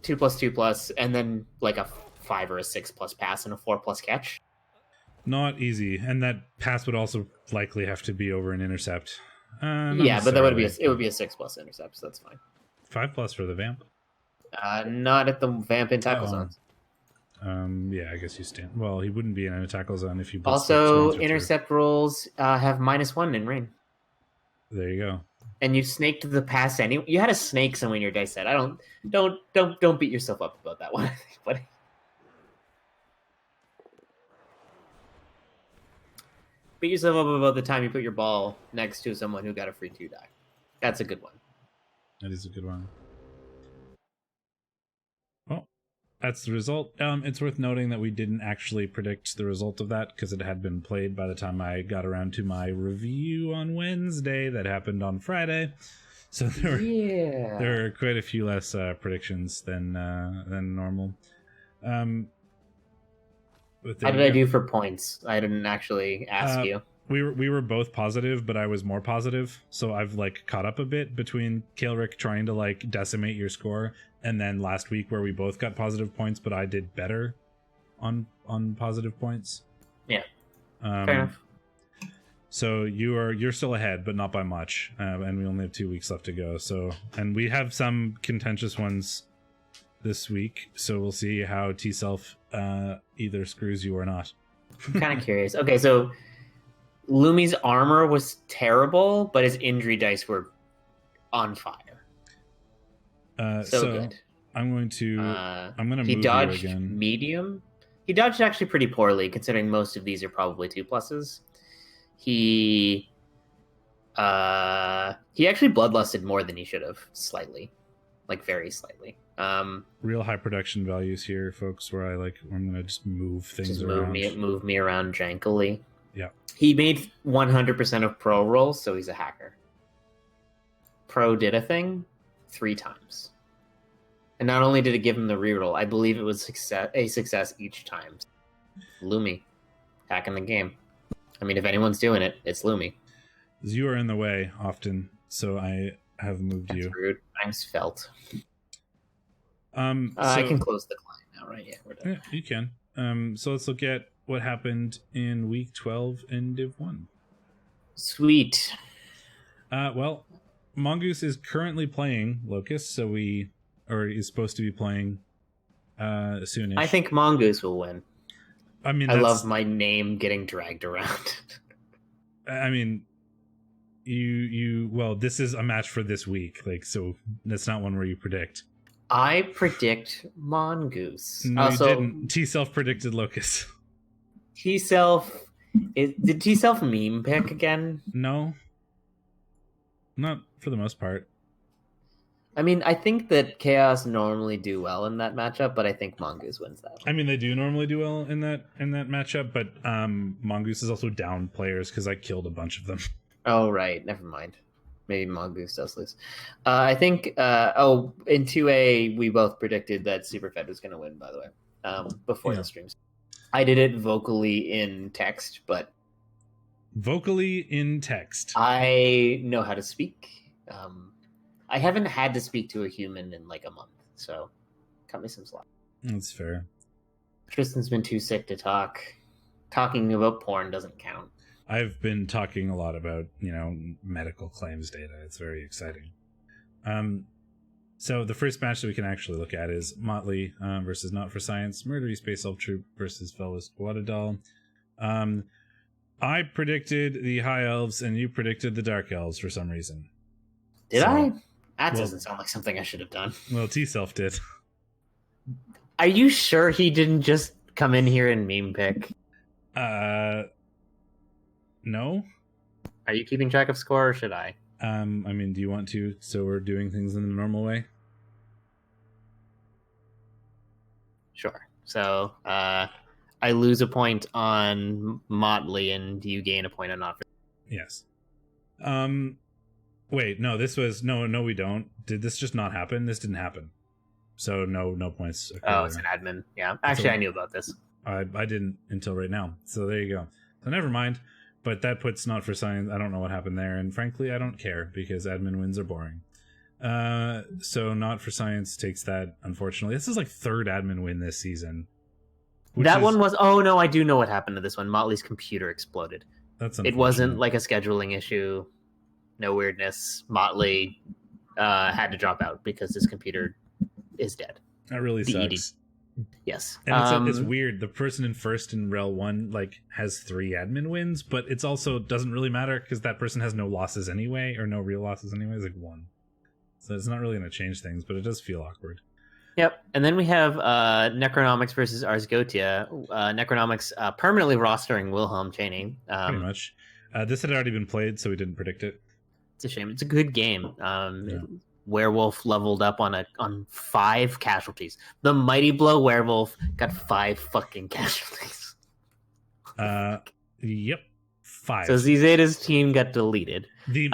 2 plus 2 plus, and then a 5 or a 6 plus pass and a 4 plus catch. Not easy, and that pass would also likely have to be over an intercept. Yeah, but that would be a 6 plus intercept, so that's fine. 5 plus for the Vamp. Not at the Vamp in tackle zones. Yeah, I guess you stand. Well, he wouldn't be in a tackle zone if you. Also, intercept rolls have -1 in rain. There you go. And you snaked the pass anyway. You had a snake somewhere in your dice set. Don't beat yourself up about that one, buddy. Beat yourself up about the time you put your ball next to someone who got a free 2 die. That's a good one. That is a good one. Well, that's the result. It's worth noting that we didn't actually predict the result of that because it had been played by the time I got around to my review on Wednesday that happened on Friday. So there are quite a few less predictions than normal. How did I do for points? I didn't actually ask you. We were both positive, but I was more positive, so I've like caught up a bit between Kaelric trying to like decimate your score, and then last week where we both got positive points, but I did better on positive points. Yeah, fair enough. So you're still ahead, but not by much, and we only have 2 weeks left to go. So, and we have some contentious ones this week, so we'll see how T-Self either screws you or not. I'm kind of curious. Okay, so Lumi's armor was terrible, but his injury dice were on fire. So good. I'm going to move he you dodged again. Medium. He dodged actually pretty poorly, considering most of these are probably 2+. He actually bloodlusted more than he should have, slightly, like very slightly. Real high production values here, folks. Where I'm gonna just move things around. Move me around jankily. Yeah. He made 100% of pro rolls, so he's a hacker. Pro did a thing 3 times. And not only did it give him the reroll, I believe it was a success each time. Lumi, hacking the game. I mean, if anyone's doing it, it's Lumi. You are in the way often, so I have moved That's you. rude. Thanks, Felt. So, I can close the client now, right? Yeah, we're done. Yeah, you can. So let's look at what happened in week 12 in Div 1. Sweet. Well, Mongoose is currently playing Locust, or is supposed to be playing soonish. I think Mongoose will win. I mean, I love my name getting dragged around. I mean, well, this is a match for this week, so that's not one where you predict. I predict Mongoose. No, you didn't. T-Self predicted Locust. T-Self... Did T-Self meme pick again? No. Not for the most part. I mean, I think that Chaos normally do well in that matchup, but I think Mongoose wins that one. I mean, they do normally do well in that matchup, but Mongoose is also down players because I killed a bunch of them. Oh, right. Never mind. Maybe Mongoose does lose. I think, in 2A, we both predicted that Superfed was going to win, by the way, before the streams. I did it vocally in text, but... Vocally in text. I know how to speak. I haven't had to speak to a human in like a month, so cut me some slack. That's fair. Tristan's been too sick to talk. Talking about porn doesn't count. I've been talking a lot about, medical claims data. It's very exciting. So the first match that we can actually look at is Motley versus Not for Science, Murdery Space Elf Troop versus Fellows Guadadal. I predicted the High Elves, and you predicted the Dark Elves for some reason. Did I? That doesn't sound like something I should have done. Well, T-Self did. Are you sure he didn't just come in here and meme pick? No. Are you keeping track of score, or should I? I mean, do you want to? So we're doing things in the normal way? Sure. So, I lose a point on Motley, and you gain a point on Not for... Yes. Wait, no, this was... No, we don't. Did this just not happen? This didn't happen. So no points. Oh, it's an admin. Yeah. Actually, I knew about this. I didn't until right now. So there you go. So never mind. But that puts Not for Science... I don't know what happened there. And frankly, I don't care because admin wins are boring. So Not for Science takes that, unfortunately. This is like 3rd admin win this season. That one was... Oh, no, I do know what happened to this one. Motley's computer exploded. That's unfortunate. It wasn't like a scheduling issue. No weirdness. Motley had to drop out because his computer is dead. That really sucks. Yes. And it's weird. The person in first in REL 1 has 3 admin wins, but it's also doesn't really matter because that person has no losses anyway, or no real losses anyway. It's 1. So it's not really going to change things, but it does feel awkward. Yep. And then we have Necronomics versus Arsgotia. Necronomics permanently rostering Wilhelm Chaney. Pretty much. This had already been played, so we didn't predict it. It's a shame. It's a good game. Werewolf leveled up on 5 casualties. The Mighty Blow Werewolf got 5 fucking casualties. Yep. 5. So Zeta's team got deleted. The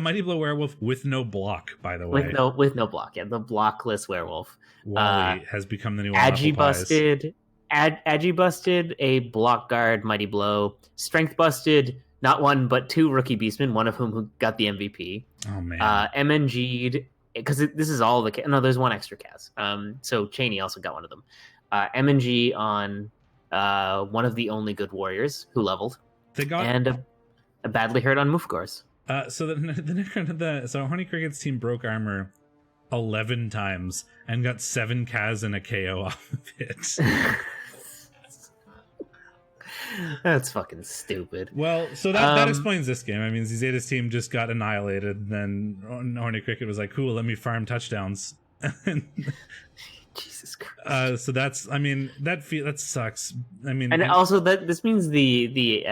mighty blow werewolf with no block, by the way. With no block. Yeah, the blockless werewolf. Wally has become the new Agi busted. Agi busted a block guard mighty blow. Strength busted not one but 2 rookie beastmen, one of whom got the MVP. Oh man. MNG'd because this is all the no. There's one extra Kaz. So Cheney also got one of them. MNG on one of the only good warriors who leveled. They got a badly hurt on Moofgors. So Horny Cricket's team broke armor 11 times and got 7 Kaz and a KO off of it. That's fucking stupid. Well, so that explains this game. I mean, Zeta's team just got annihilated. Then Horny Cricket was like, "Cool, let me farm touchdowns." Jesus Christ. So that's, I mean, that sucks. I mean, and also this means the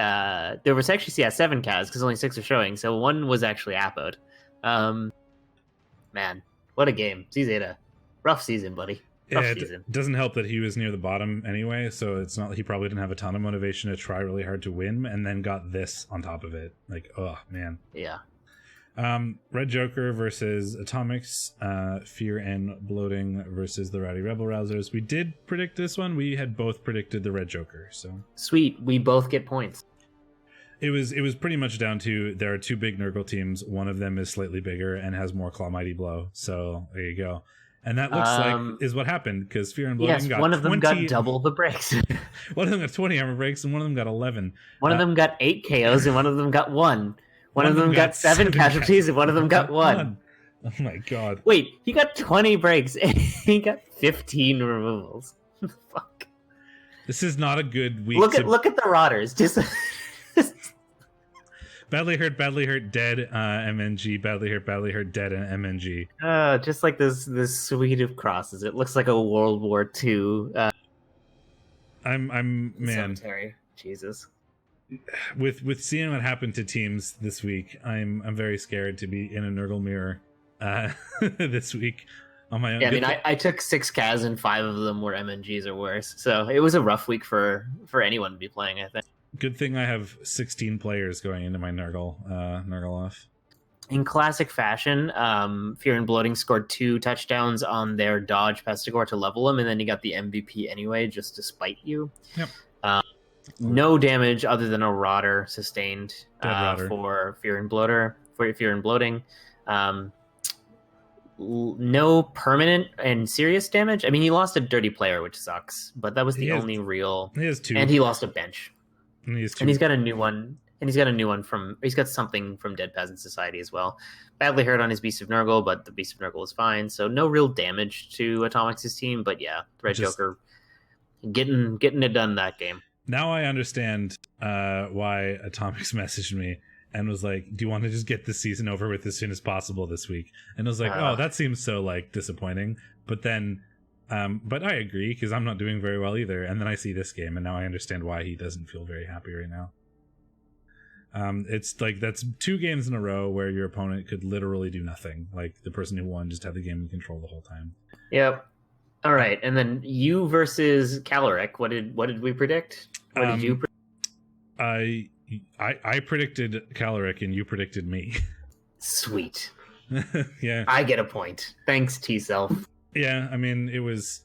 there was actually 7 Kaz because only 6 are showing. So 1 was actually appoed. Man, what a game, Zeta. Rough season, buddy. It doesn't help that he was near the bottom anyway, so it's not, he probably didn't have a ton of motivation to try really hard to win, and then got this on top of it. Like, oh man. Yeah. Red Joker versus Atomex, Fear and Bloating versus the Rowdy Rebel Rousers. We did predict this one. We had both predicted the Red Joker, so sweet. We both get points. It was pretty much down to, there are 2 big Nurgle teams. One of them is slightly bigger and has more Claw Mighty Blow. So there you go. And that looks like is what happened, because Fear and Bloating got one of them got double the breaks. One of them got 20 armor breaks and one of them got 11. One of them got 8 KOs and one of them got 1. One of them got 7 casualties and one of them got 1. Oh my god. Wait, he got 20 breaks and he got 15 removals. Fuck. This is not a good week. Look at the rotters. Just badly hurt, dead, MNG, badly hurt, dead, and MNG. Just like this suite of crosses. It looks like a World War II. I'm man. Cemetery. Jesus. With seeing what happened to teams this week, I'm very scared to be in a Nurgle mirror this week on my own. Yeah, I mean, I took 6 Kaz and 5 of them were MNGs or worse, so it was a rough week for anyone to be playing, I think. Good thing I have 16 players going into my Nurgle off. In classic fashion, Fear and Bloating scored 2 touchdowns on their dodge Pestigore to level him, and then he got the MVP anyway, just to spite you. Yep. No damage other than a rotter sustained for Fear and Bloating. No permanent and serious damage. I mean, he lost a dirty player, which sucks, but that was the only real. He has 2, and he lost a bench. And he's got a new one. And he's got something from Dead Peasant Society as well. Badly hurt on his Beast of Nurgle, but the Beast of Nurgle is fine. So no real damage to Atomex's team, but yeah, Red Joker getting it done that game. Now I understand why Atomex messaged me and was like, "Do you want to just get this season over with as soon as possible this week?" And I was like, "Oh, that seems so like disappointing." But then, but I agree, because I'm not doing very well either. And then I see this game, and now I understand why he doesn't feel very happy right now. It's like, that's 2 games in a row where your opponent could literally do nothing. Like, the person who won just had the game in control the whole time. Yep. All right, and then you versus Caloric. What did we predict? What did you predict? I predicted Caloric and you predicted me. Sweet. Yeah. I get a point. Thanks, T-Self. Yeah, I mean, it was...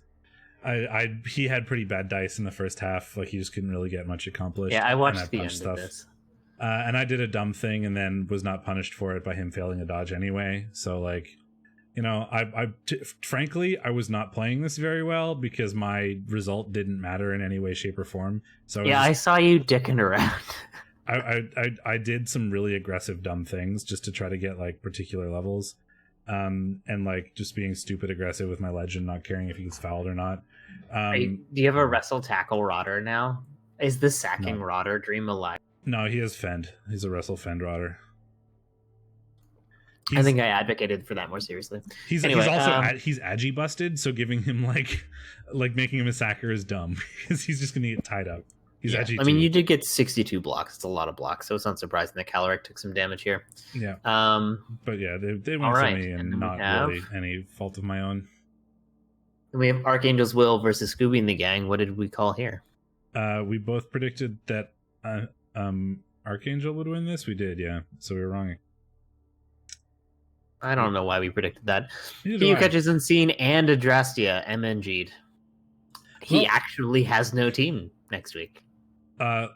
he had pretty bad dice in the first half. Like, he just couldn't really get much accomplished. Yeah, I watched the end of this. And I did a dumb thing and then was not punished for it by him failing a dodge anyway. So, like, you know, frankly, I was not playing this very well because my result didn't matter in any way, shape, or form. So yeah, I saw you dicking around. I did some really aggressive, dumb things just to try to get, like, particular levels. And, like, just being stupid aggressive with my legend, not caring if he gets fouled or not. Do you have a wrestle tackle rotter now? Is the sacking rotter dream alive? No, he has fend. He's a wrestle fend rotter. I think I advocated for that more seriously. He's also he's agi busted, so giving him like making him a sacker is dumb because he's just gonna get tied up. He's agi. I mean, you did get 62 blocks. It's a lot of blocks, so it's not surprising that Caloric took some damage here. Yeah. But yeah, they went to me and not really any fault of my own. And we have Archangel's Will versus Scooby and the gang. What did we call here? We both predicted that Archangel would win this? We did, yeah. So we were wrong. I don't know why we predicted that. Neither He do who I. catches Unseen and Adrastia MNG'd. He Well- actually has no team next week. Yeah,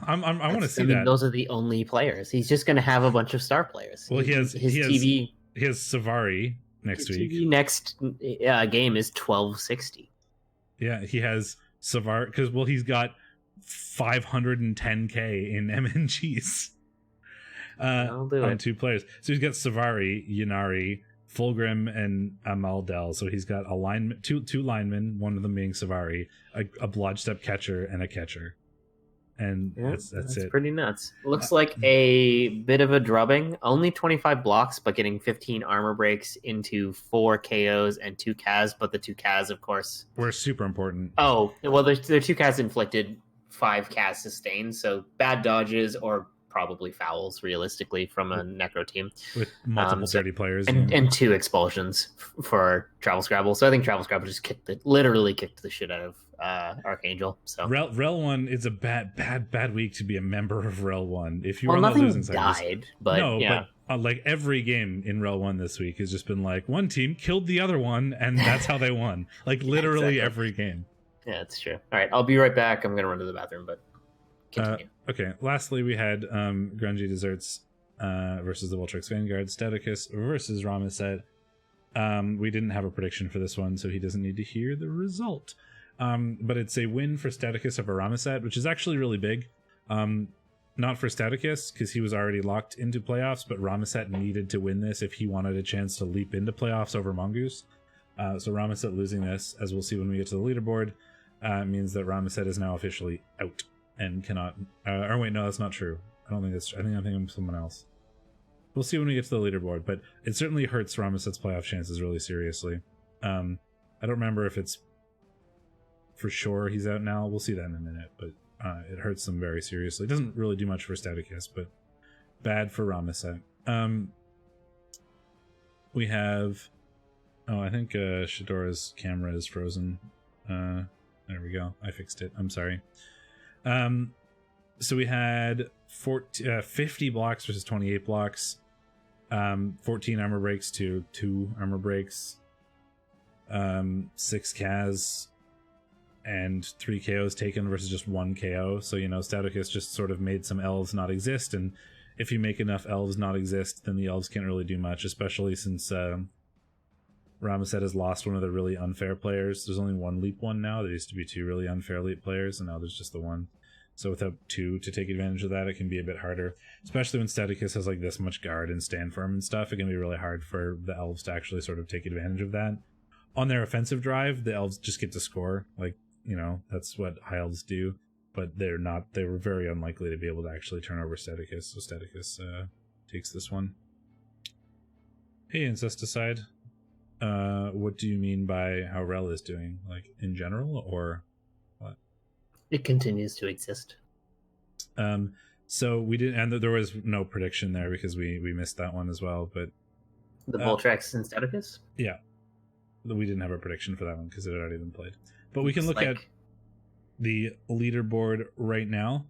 I want to see that. Those are the only players. He's just going to have a bunch of star players. Well, his TV Savari next week. TV next game is 1260. Yeah, he has Savari because he's got 510k in MNGs on 2 players. So he's got Savari, Yanari, Fulgrim, and Amaldel. So he's got a lineman, two linemen, one of them being Savari, a blodge step catcher, and a catcher. And that's it. Pretty nuts. Looks like a bit of a drubbing. Only 25 blocks, but getting 15 armor breaks into 4 KOs and 2 Kaz. But the 2 Kaz, of course, were super important. Oh, well, they're 2 Kaz inflicted, 5 Kaz sustained. So bad dodges or probably fouls, realistically, from a Necro team. With multiple 30 players. And 2 expulsions for Travel Scrabble. So I think Travel Scrabble just literally kicked the shit out of Archangel. So REL 1 is a bad week to be a member of REL 1. If you're on nothing the losing side, died, but no, yeah. but like every game in REL 1 this week has just been like one team killed the other one, and that's how they won. Like literally every game. Yeah, that's true. All right, I'll be right back. I'm gonna run to the bathroom, but continue. Okay. Lastly, we had Grungy Desserts versus the Voltrix Vanguard, Staticus versus Ramaset. We didn't have a prediction for this one, so he doesn't need to hear the result. But it's a win for Staticus over Ramaset, which is actually really big. Not for Staticus, because he was already locked into playoffs, but Ramaset needed to win this if he wanted a chance to leap into playoffs over Mongoose. So Ramaset losing this, as we'll see when we get to the leaderboard, means that Ramaset is now officially out and cannot... or wait, no, that's not true. I don't think that's true. I think I'm thinking of someone else. We'll see when we get to the leaderboard, but it certainly hurts Ramaset's playoff chances really seriously. I don't remember if it's for sure he's out now. We'll see that in a minute, but it hurts them very seriously. It doesn't really do much for Staticus, but bad for Ramaset. We have... Oh, I think Shadorra's camera is frozen. There we go. I fixed it. I'm sorry. So we had 50 blocks versus 28 blocks. 14 armor breaks to 2 armor breaks. 6 Kaz and 3 KOs taken versus just 1 KO. So, Staticus just sort of made some elves not exist, and if you make enough elves not exist, then the elves can't really do much, especially since Ramaset has lost one of the really unfair players. There's only 1 Leap one now. There used to be 2 really unfair Leap players, and now there's just the 1. So without 2 to take advantage of that, it can be a bit harder. Especially when Staticus has like this much guard and stand firm and stuff, it can be really hard for the elves to actually sort of take advantage of that. On their offensive drive, the elves just get to score. Like, that's what high elves do. But they were very unlikely to be able to actually turn over Staticus. So Staticus takes this one. Hey, Incesticide. What do you mean by how REL is doing? Like, in general, or what? It continues to exist. So we didn't, and there was no prediction there because we missed that one as well, but... The Voltrex and Staticus? Yeah. We didn't have a prediction for that one because it had already been played. But we can look at the leaderboard right now.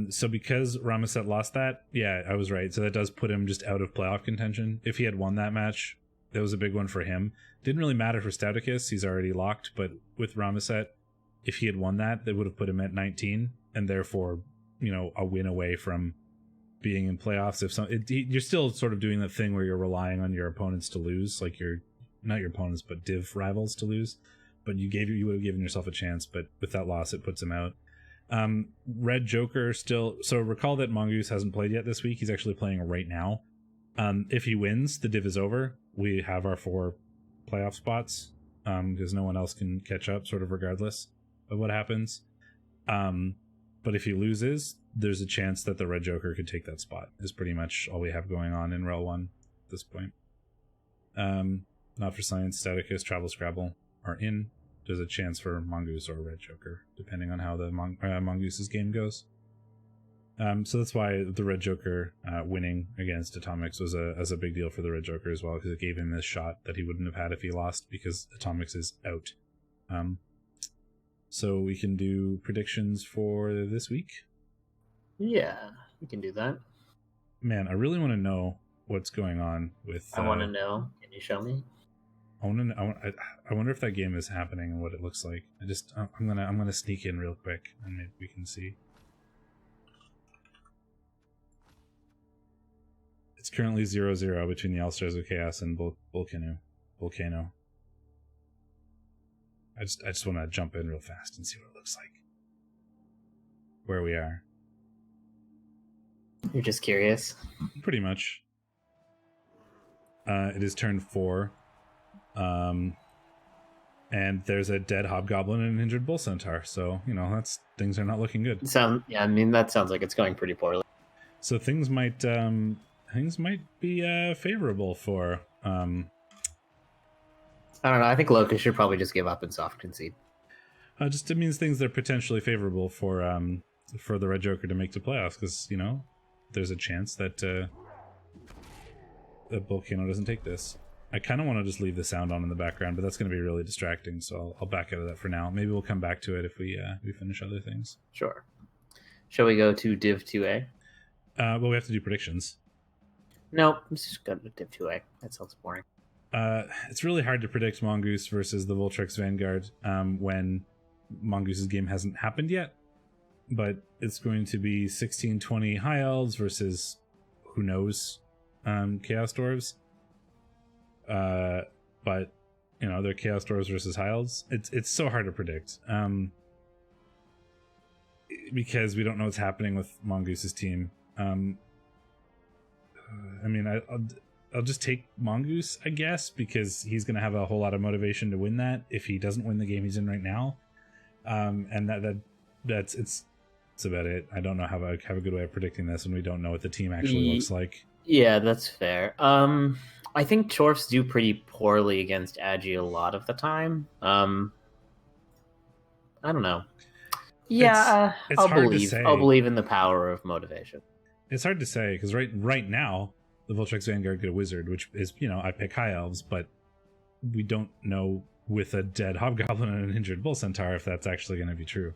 So because Ramaset lost that, yeah, I was right. So that does put him just out of playoff contention. If he had won that match, that was a big one for him. Didn't really matter for Staticus. He's already locked. But with Ramaset, if he had won that would have put him at 19. And therefore, a win away from being in playoffs. You're still sort of doing that thing where you're relying on your opponents to lose. Like not your opponents, but div rivals to lose. But you would have given yourself a chance. But with that loss, it puts him out. Red Joker still... So recall that Mongoose hasn't played yet this week. He's actually playing right now. If he wins, the div is over. We have our 4 playoff spots because no one else can catch up, sort of regardless of what happens. But if he loses, there's a chance that the Red Joker could take that spot. Is pretty much all we have going on in REL 1 at this point. Not for Science, Staticus, Travel Scrabble are in. There's a chance for Mongoose or Red Joker, depending on how the Mongoose's game goes. So that's why the Red Joker winning against Atomex was a big deal for the Red Joker as well, because it gave him this shot that he wouldn't have had if he lost, because Atomex is out. so we can do predictions for this week. Yeah, we can do that. Man, I really want to know what's going on with. I want to know. Can you show me? I want to. I wonder if that game is happening and what it looks like. I'm gonna sneak in real quick and maybe we can see. It's currently 0-0 between the All-Stars of Chaos and Volcano. I just want to jump in real fast and see what it looks like. Where we are. You're just curious? Pretty much. It is turn 4. And there's a dead hobgoblin and an injured bull centaur, so things are not looking good. That sounds like it's going pretty poorly. So things might be favorable for I don't know. I think Locust should probably just give up and soft concede. It means things that are potentially favorable for the Red Joker to make the playoffs, because there's a chance that Volcano doesn't take this. I kind of want to just leave the sound on in the background, but that's going to be really distracting, so I'll back out of that for now. Maybe we'll come back to it if we finish other things. Sure. Shall we go to Div 2A? Well, we have to do predictions. No, let's just go to Div 2A. That sounds boring. It's really hard to predict Mongoose versus the Voltrex Vanguard when Mongoose's game hasn't happened yet. But it's going to be 16-20 High Elves versus, who knows, Chaos Dwarves. But they're Chaos Dwarves versus High Elves. It's so hard to predict. Because we don't know what's happening with Mongoose's team. I'll just take Mongoose, I guess, because he's going to have a whole lot of motivation to win that if he doesn't win the game he's in right now. And that's about it. I don't know how I have a good way of predicting this when we don't know what the team actually looks like. Yeah, that's fair. I think Chorfs do pretty poorly against Agi a lot of the time. I don't know. Yeah, I'll believe in the power of motivation. It's hard to say because right now the Voltrex Vanguard get a wizard, which is I pick High Elves, but we don't know with a dead hobgoblin and an injured bull centaur if that's actually going to be true.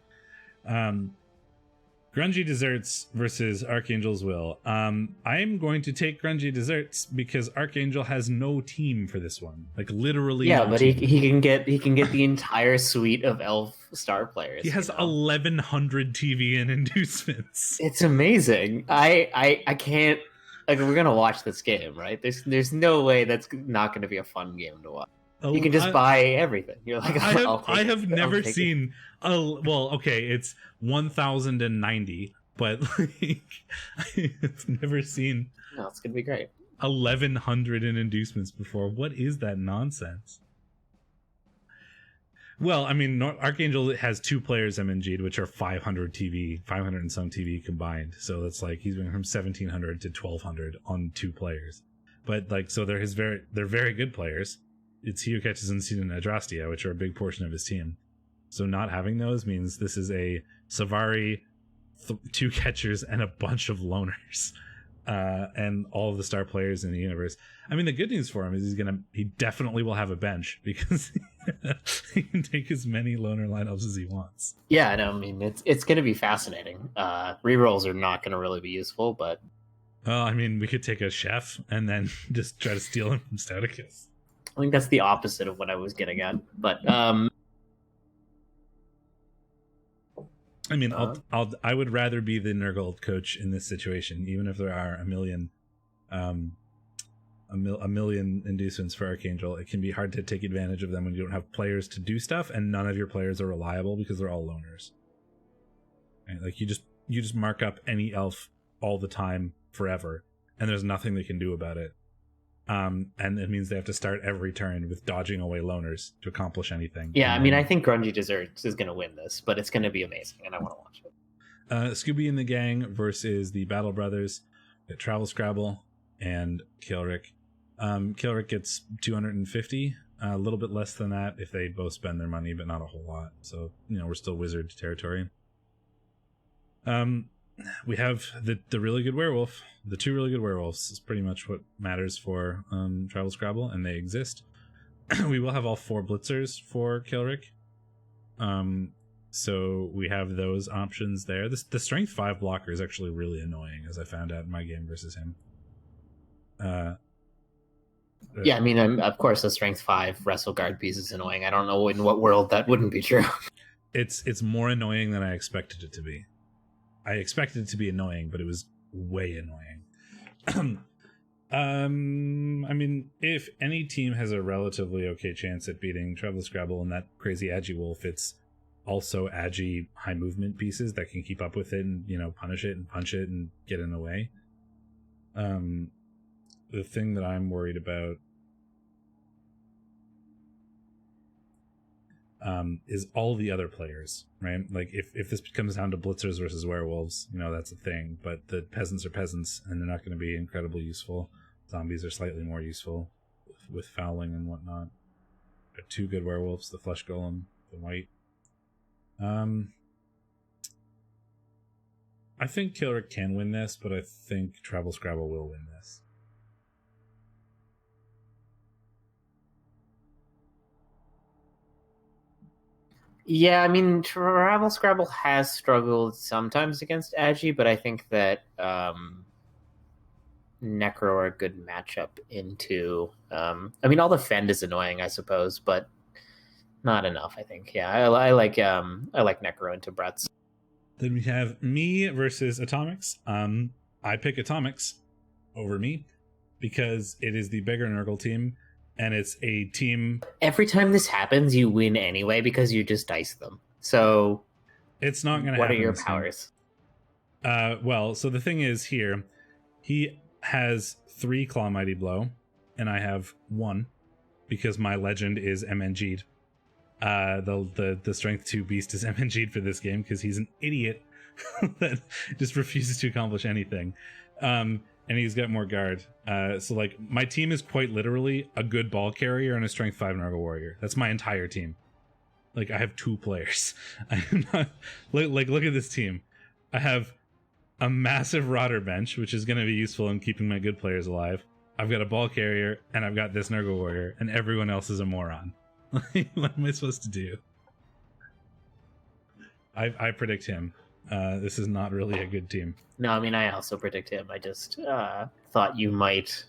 Grungy Desserts versus Archangel's Will. I'm going to take Grungy Desserts because Archangel has no team for this one. Like literally. Yeah, but he can get the entire suite of elf star players. He has 1,100 TV and inducements. It's amazing. I can't. Like, we're gonna watch this game, right? There's no way that's not going to be a fun game to watch. You can just buy everything. You're like, I have never seen. It's 1,090, but I've never seen. No, it's gonna be great. 1,100 in inducements before. What is that nonsense? Well, Archangel has 2 players MNG'd, which are 500 and some TV combined. So that's like he's going from 1,700 to 1,200 on 2 players. But they're very good players. It's he who catches Unseen and Adrastia, which are a big portion of his team. So not having those means this is a Savari, 2 catchers, and a bunch of loners. And all of the star players in the universe. The good news for him is he definitely will have a bench because he can take as many loner lineups as he wants. Yeah, no, it's going to be fascinating. Rerolls are not going to really be useful, but... Well, we could take a chef and then just try to steal him from Stouticus. I think that's the opposite of what I was getting at, but I would rather be the Nurgle coach in this situation, even if there are a million inducements for Archangel. It can be hard to take advantage of them when you don't have players to do stuff, and none of your players are reliable because they're all loners. Right? Like you just mark up any elf all the time forever, and there's nothing they can do about it. And it means they have to start every turn with dodging away loners to accomplish anything. Yeah, I think Grungy Desserts is going to win this, but it's going to be amazing, and I want to watch it. Scooby and the Gang versus the Battle Brothers at Travel Scrabble and Kilrick. Kilrick gets 250, a little bit less than that if they both spend their money, but not a whole lot. So, we're still wizard territory. We have the really good werewolf. The 2 really good werewolves is pretty much what matters for Travel Scrabble, and they exist. We will have all 4 blitzers for Kilrick. So we have those options there. The strength 5 blocker is actually really annoying, as I found out in my game versus him. Yeah, I mean, of course, the strength 5 wrestle guard piece is annoying. I don't know in what world that wouldn't be true. It's more annoying than I expected it to be. I expected it to be annoying, but it was way annoying. I mean, if any team has a relatively okay chance at beating Travel Scrabble and that crazy Agi Wolf, it's also Agi high movement pieces that can keep up with it and, punish it and punch it and get in the way. The thing that I'm worried about is all the other players, right? Like if this comes down to blitzers versus werewolves, that's a thing, but the peasants are peasants and they're not going to be incredibly useful. Zombies are slightly more useful with fouling and whatnot. There are 2 good werewolves, the flesh golem, the white. I think Killer can win this, but I think Travel Scrabble will win this. Yeah, I mean, Travel Scrabble has struggled sometimes against Agi, but I think that Necro are a good matchup into. I mean, all the Fend is annoying, I suppose, but not enough. I think. Yeah, I like Necro into Brett's. Then we have me versus Atomex. I pick Atomex over me because it is the bigger Nurgle team, and it's a team. Every time this happens, you win anyway because you just dice them. So it's not going to happen. What are your powers? Well, so the thing is here, he has 3 Claw Mighty Blow, and I have 1 because my legend is MNG'd. The Strength 2 Beast is MNG'd for this game because he's an idiot that just refuses to accomplish anything. And he's got more guard. So like my team is quite literally a good ball carrier and a Strength 5 Nurgle Warrior. That's my entire team. Like I have 2 players. I'm not look at this team. I have a massive Rotter bench, which is going to be useful in keeping my good players alive. I've got a ball carrier, and I've got this Nurgle Warrior, and everyone else is a moron. What am I supposed to do? I predict him. This is not really a good team. No, I mean, I also predict him. I just thought you might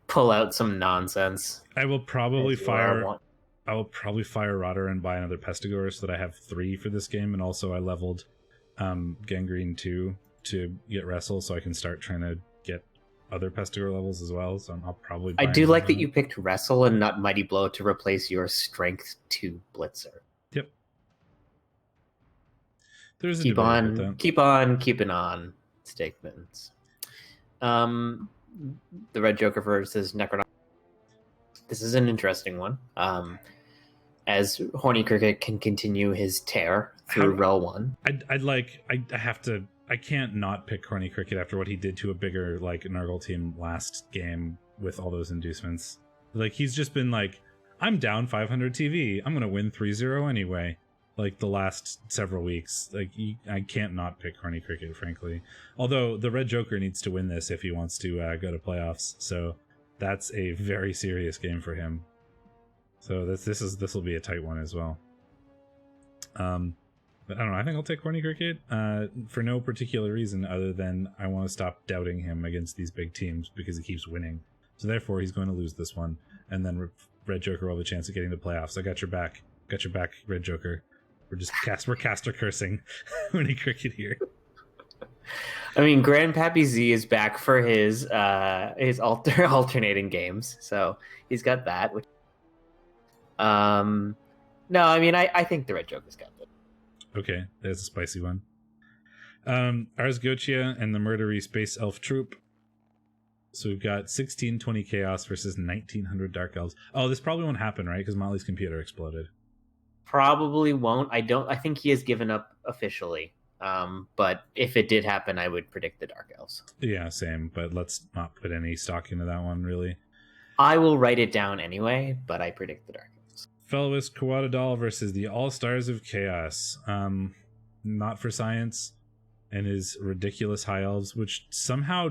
pull out some nonsense. I will probably fire Rotter and buy another Pestigore so that I have 3 for this game, and also I leveled Gangrene 2 to get Wrestle, so I can start trying to get other Pestigore levels as well. So I'll probably buy I do like that you picked Wrestle and not Mighty Blow to replace your Strength 2 Blitzer. Yep. There's a keep on keeping on, Steakmittens. The Red Joker versus Necro. This is an interesting one. As Horny Cricket can continue his tear through REL 1. I can't not pick Horny Cricket after what he did to a bigger Nurgle team last game with all those inducements. He's just been I'm down 500 TV. I'm gonna win 3-0 anyway. The last several weeks. I can't not pick Horny Cricket, frankly. Although the Red Joker needs to win this if he wants to go to playoffs. So that's a very serious game for him. So this will be a tight one as well. But I don't know. I think I'll take Horny Cricket for no particular reason other than I want to stop doubting him against these big teams because he keeps winning. So therefore, he's going to lose this one, and then Red Joker will have a chance of getting to playoffs. I got your back. Got your back, Red Joker. We're caster cursing Horny Cricket here. I mean, Grandpappy Z is back for his alternating games, so he's got that. No, I mean, I think the Red Joker's got it. Okay, there's a spicy one. Ars Goetia and the Murdery Space Elf Troop. So we've got 1620 Chaos versus 1900 Dark Elves. Oh, this probably won't happen, right? Because Molly's computer exploded. Probably won't. I think he has given up officially. But if it did happen, I would predict the Dark Elves. Yeah, same. But let's not put any stock into that one, really. I will write it down anyway, but I predict the Dark Elves. Fellows Kawada versus the All-Stars of Chaos. Not for Science and his ridiculous High Elves, which somehow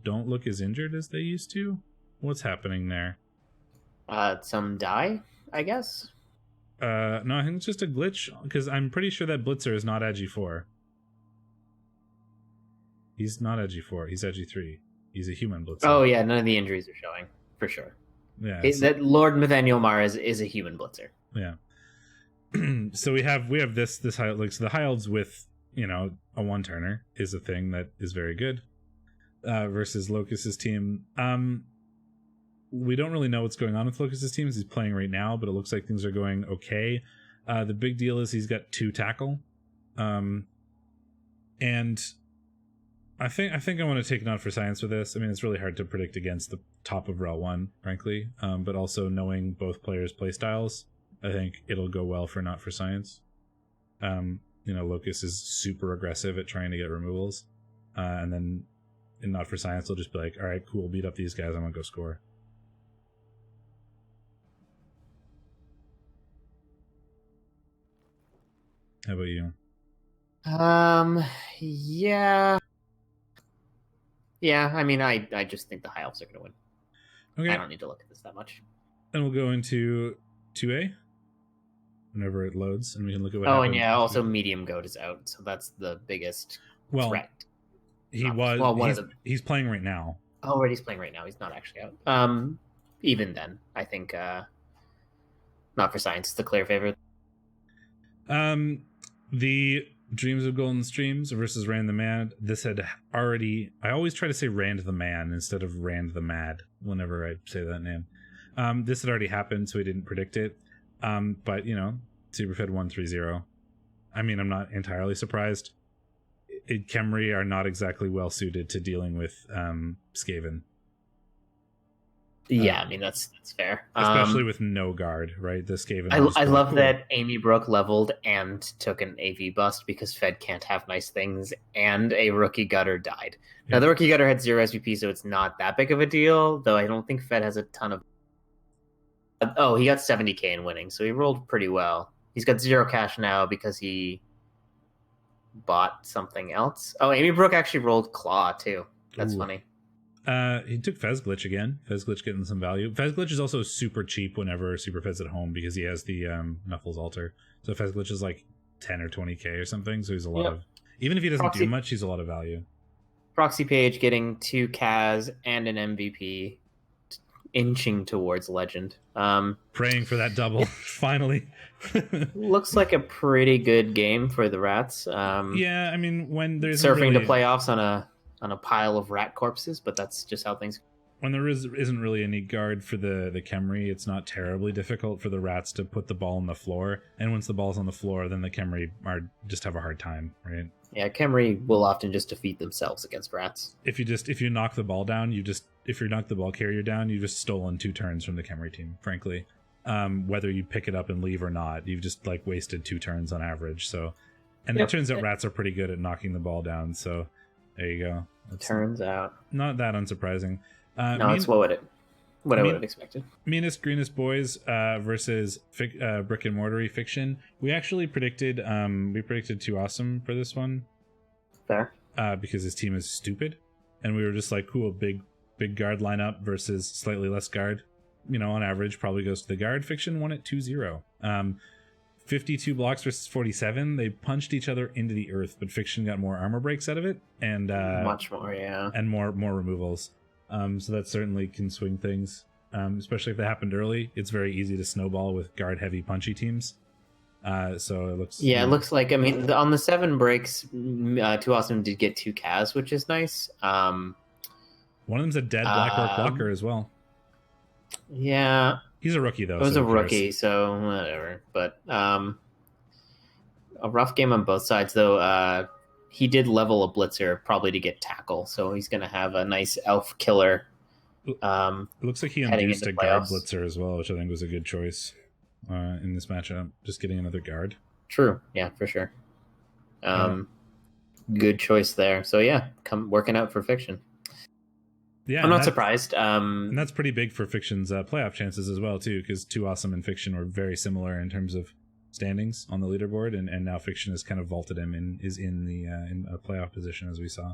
don't look as injured as they used to. What's happening there? Some die, I guess. No, I think it's just a glitch, because I'm pretty sure that Blitzer is not Agi 4. He's not Agi 4, he's Agi 3. He's a human Blitzer. Oh yeah, none of the injuries are showing, for sure. Yeah. That Lord Nathaniel Mar is a human Blitzer. Yeah. So we have this high, like, so the high elves with, you know, a one turner is a thing that is very good. Versus Locust's team. We don't really know what's going on with Locust's team as he's playing right now, but it looks like things are going okay. The big deal is he's got 2 tackle. And I think I want to take Not for Science with this. I mean, it's really hard to predict against the top of REL 1, frankly. But also knowing both players' playstyles, I think it'll go well for Not for Science. You know, Locust is super aggressive at trying to get removals. And then in Not for Science, they'll just be like, all right, cool, beat up these guys, I'm gonna go score. How about you? Yeah. Yeah, I mean, I just think the High Elves are going to win. Okay. I don't need to look at this that much. And we'll go into 2A whenever it loads, and we can look at what Oh, happened. and yeah, also Medium Goat is out, so that's the biggest threat. He's playing right now. Oh, right, he's playing right now. He's not actually out. Even then, I think Not for Science is the clear favorite. The Dreams of Golden Streams versus Rand the Mad. This had already... I always try to say Rand the Man instead of Rand the Mad whenever I say that name. This had already happened, so we didn't predict it. But, you know, Superfed 1-3-0. I mean, I'm not entirely surprised. KHemri are not exactly well suited to dealing with Skaven. Yeah, I mean, that's fair. Especially with no guard, right? The Skaven. I love that Amy Brooke leveled and took an AV bust because Fed can't have nice things, and a rookie gutter died. Yeah. Now, the rookie gutter had 0 SVP, so it's not that big of a deal, though I don't think Fed has a ton of... Oh, he got 70k in winning, so he rolled pretty well. He's got 0 cash now because he bought something else. Oh, Amy Brooke actually rolled Claw, too. That's funny. He took Fez Glitch again. Fez Glitch getting some value. Fez Glitch is also super cheap whenever Super Fed's at home because he has the Knuffles altar. So Fez Glitch is like 10 or 20k or something. So he's a lot of... Even if he doesn't do much, he's a lot of value. Proxy Page getting 2 Kaz and an MVP, inching towards Legend. Praying for that double, finally. Looks like a pretty good game for the Rats. Yeah, I mean, when there's surfing to playoffs on a pile of rat corpses, but that's just how things... When there isn't really any guard for the KHemri, it's not terribly difficult for the Rats to put the ball on the floor, and once the ball's on the floor, then the KHemri just have a hard time, right? Yeah, KHemri will often just defeat themselves against Rats. If you knock the ball down, if you knock the ball carrier down, you've just stolen 2 turns from the KHemri team, frankly. Whether you pick it up and leave or not, you've just like wasted 2 turns on average, so... And it turns out Rats are pretty good at knocking the ball down, so... There you go. Turns out. Not that unsurprising. No, it's what I would have expected. Meanest, Greenest Boys versus Brick and Mortar Fiction. We actually predicted 2 Awesome for this one. Fair. Because his team is stupid. And we were just like, cool, big guard lineup versus slightly less guard. You know, on average, probably goes to the guard. Fiction won at 2-0. 52 blocks versus 47. They punched each other into the earth, but Fiction got more armor breaks out of it, and much more, yeah, and more removals. So that certainly can swing things, especially if they happened early. It's very easy to snowball with guard heavy punchy teams. So it looks it looks like, I mean, on the 7 breaks, 2 Awesome did get 2 Kaz, which is nice. One of them's a dead Black Orc blocker as well. Yeah. He's a rookie, though. It was a rookie, so whatever. But a rough game on both sides, though. He did level a Blitzer, probably to get tackle, so he's going to have a nice elf killer. It looks like he induced a guard Blitzer as well, which I think was a good choice in this matchup. Just getting another guard. True, yeah, for sure. Good choice there. So yeah, working out for Fiction. Yeah, I'm not surprised. And that's pretty big for Fiction's playoff chances as well, too, because 2 Awesome and Fiction were very similar in terms of standings on the leaderboard, and now Fiction has kind of vaulted him and is in a playoff position, as we saw.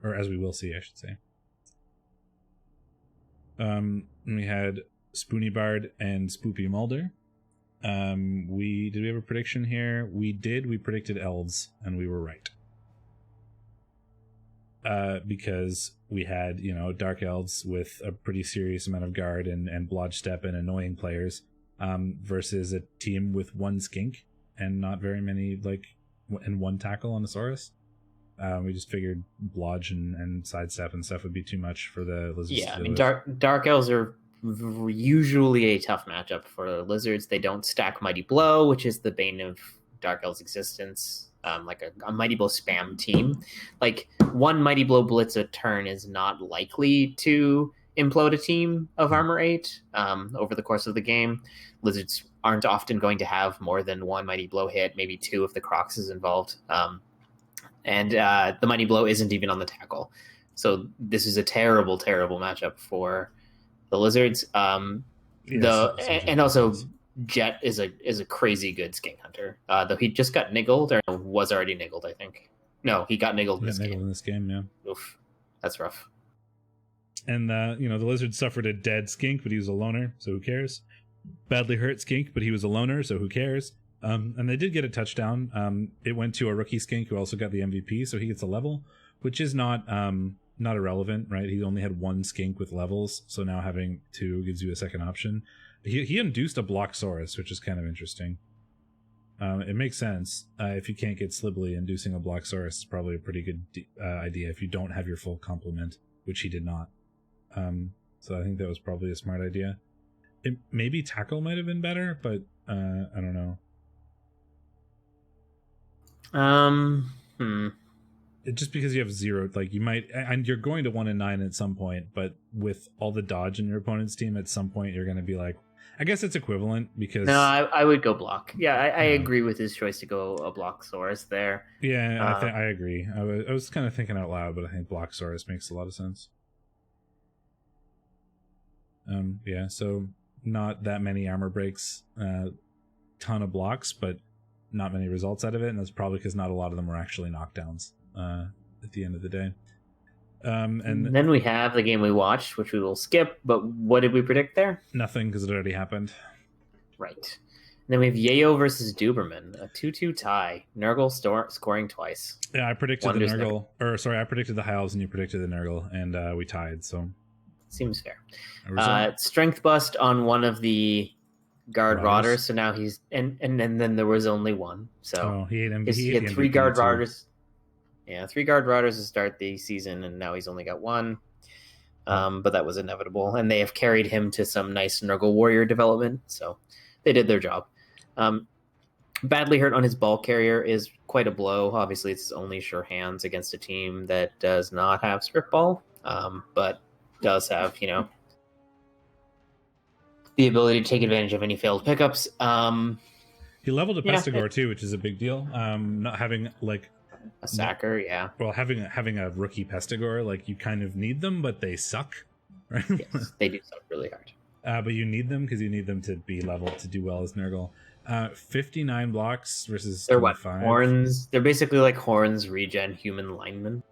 Or as we will see, I should say. We had Spoony Bard and Spoopy Mulder We have a prediction here? We did. We predicted elves, and we were right. Because we had, dark elves with a pretty serious amount of guard and blodge step and annoying players, versus a team with one skink and not very many, and one tackle on a Saurus. We just figured blodge and sidestep and stuff would be too much for the lizards. Yeah, I mean, dark elves are usually a tough matchup for the lizards. They don't stack Mighty Blow, which is the bane of dark elves' existence. Like a Mighty Blow spam team. Like, one Mighty Blow blitz a turn is not likely to implode a team of Armor 8 over the course of the game. Lizards aren't often going to have more than one Mighty Blow hit, maybe two if the Crocs is involved. And the Mighty Blow isn't even on the tackle. So this is a terrible, terrible matchup for the Lizards. And also Jet is a crazy good skink hunter. Though he just got niggled, or was already niggled, I think. No, he got niggled in this game, yeah. Oof, that's rough. And the Lizard suffered a dead skink, but he was a loner, so who cares? Badly hurt skink, but he was a loner, so who cares? And they did get a touchdown. It went to a rookie skink who also got the MVP, so he gets a level, which is not irrelevant, right? He only had one skink with levels, so now having two gives you a second option. He induced a Blocksaurus, which is kind of interesting. It makes sense. If you can't get Slibbly, inducing a Blocksaurus is probably a pretty good idea if you don't have your full complement, which he did not. So I think that was probably a smart idea. Maybe Tackle might have been better, but I don't know. Just because you have zero, you might, and you're going to 1-9 at some point, but with all the dodge in your opponent's team, at some point you're going to be like, I guess it's equivalent because. No, I would go block. Yeah, I agree with his choice to go a Blocksaurus there. Yeah, I agree. I was kind of thinking out loud, but I think Blocksaurus makes a lot of sense. Yeah, so not that many armor breaks, ton of blocks, but not many results out of it, and that's probably because not a lot of them were actually knockdowns at the end of the day. And then we have the game we watched, which we will skip, but what did we predict there? Nothing, because it already happened. Right. And then we have Yayo versus Duberman, a 2-2 tie. Nurgle scoring twice. Yeah, I predicted the Nurgle, I predicted the High Elves and you predicted the Nurgle, and we tied, so. Seems fair. Strength bust on one of the guard rotters, so now he's and then there was only one. So he had three guard rotters. Yeah, 3 guard rotters to start the season, and now he's only got one. But that was inevitable, and they have carried him to some nice Nurgle warrior development, so they did their job. Badly hurt on his ball carrier is quite a blow. Obviously, it's only sure hands against a team that does not have strip ball, but does have, the ability to take advantage of any failed pickups. He leveled a Pestigore too, which is a big deal. Not having a sacker, yeah. Well, having a rookie Pestigore, you kind of need them, but they suck, right? Yes, they do suck really hard. But you need them because you need them to be leveled to do well as Nurgle. 59 blocks versus. They're what? Horns. They're basically like Horns regen human linemen.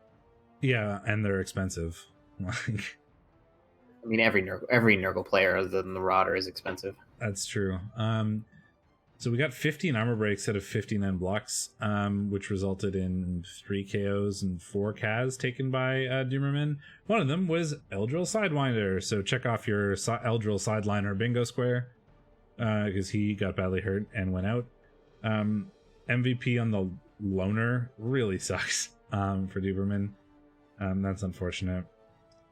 Yeah, and they're expensive. I mean, every Nurgle player other than the Rotter is expensive. That's true. So we got 15 armor breaks out of 59 blocks, which resulted in 3 KOs and 4 Kaz taken by Doomerman. One of them was Eldril Sidewinder, so check off your Eldril Sideliner bingo square, because he got badly hurt and went out. MVP on the Loner really sucks for Doomerman. That's unfortunate.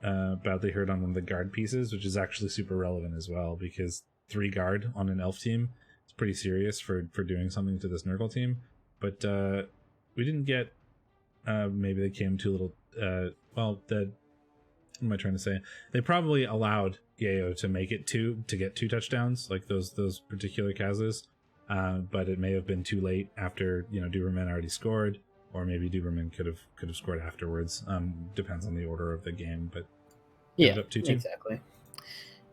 Badly hurt on one of the guard pieces, which is actually super relevant as well, because 3 guard on an elf team is pretty serious for doing something to this Nurgle team. But we didn't get maybe they came too little what am I trying to say? They probably allowed Yayo to make it to get 2 touchdowns, like those particular Kazas, but it may have been too late after Duberman already scored, or maybe Duberman could have scored afterwards. Depends on the order of the game, but yeah, up 2-2. Exactly.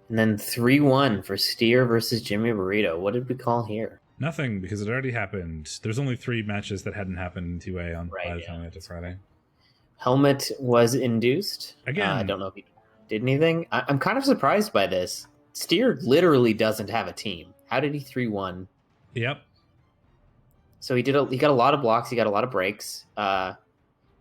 And then 3-1 for Steer versus Jimmy Burrito. What did we call here? Nothing, because it already happened. There's only 3 matches that hadn't happened in 2A by the time we got to Friday. Helmet was induced. Again. I don't know if he did anything. I'm kind of surprised by this. Steer literally doesn't have a team. How did he 3-1 Yep. So he got a lot of blocks. He got a lot of breaks.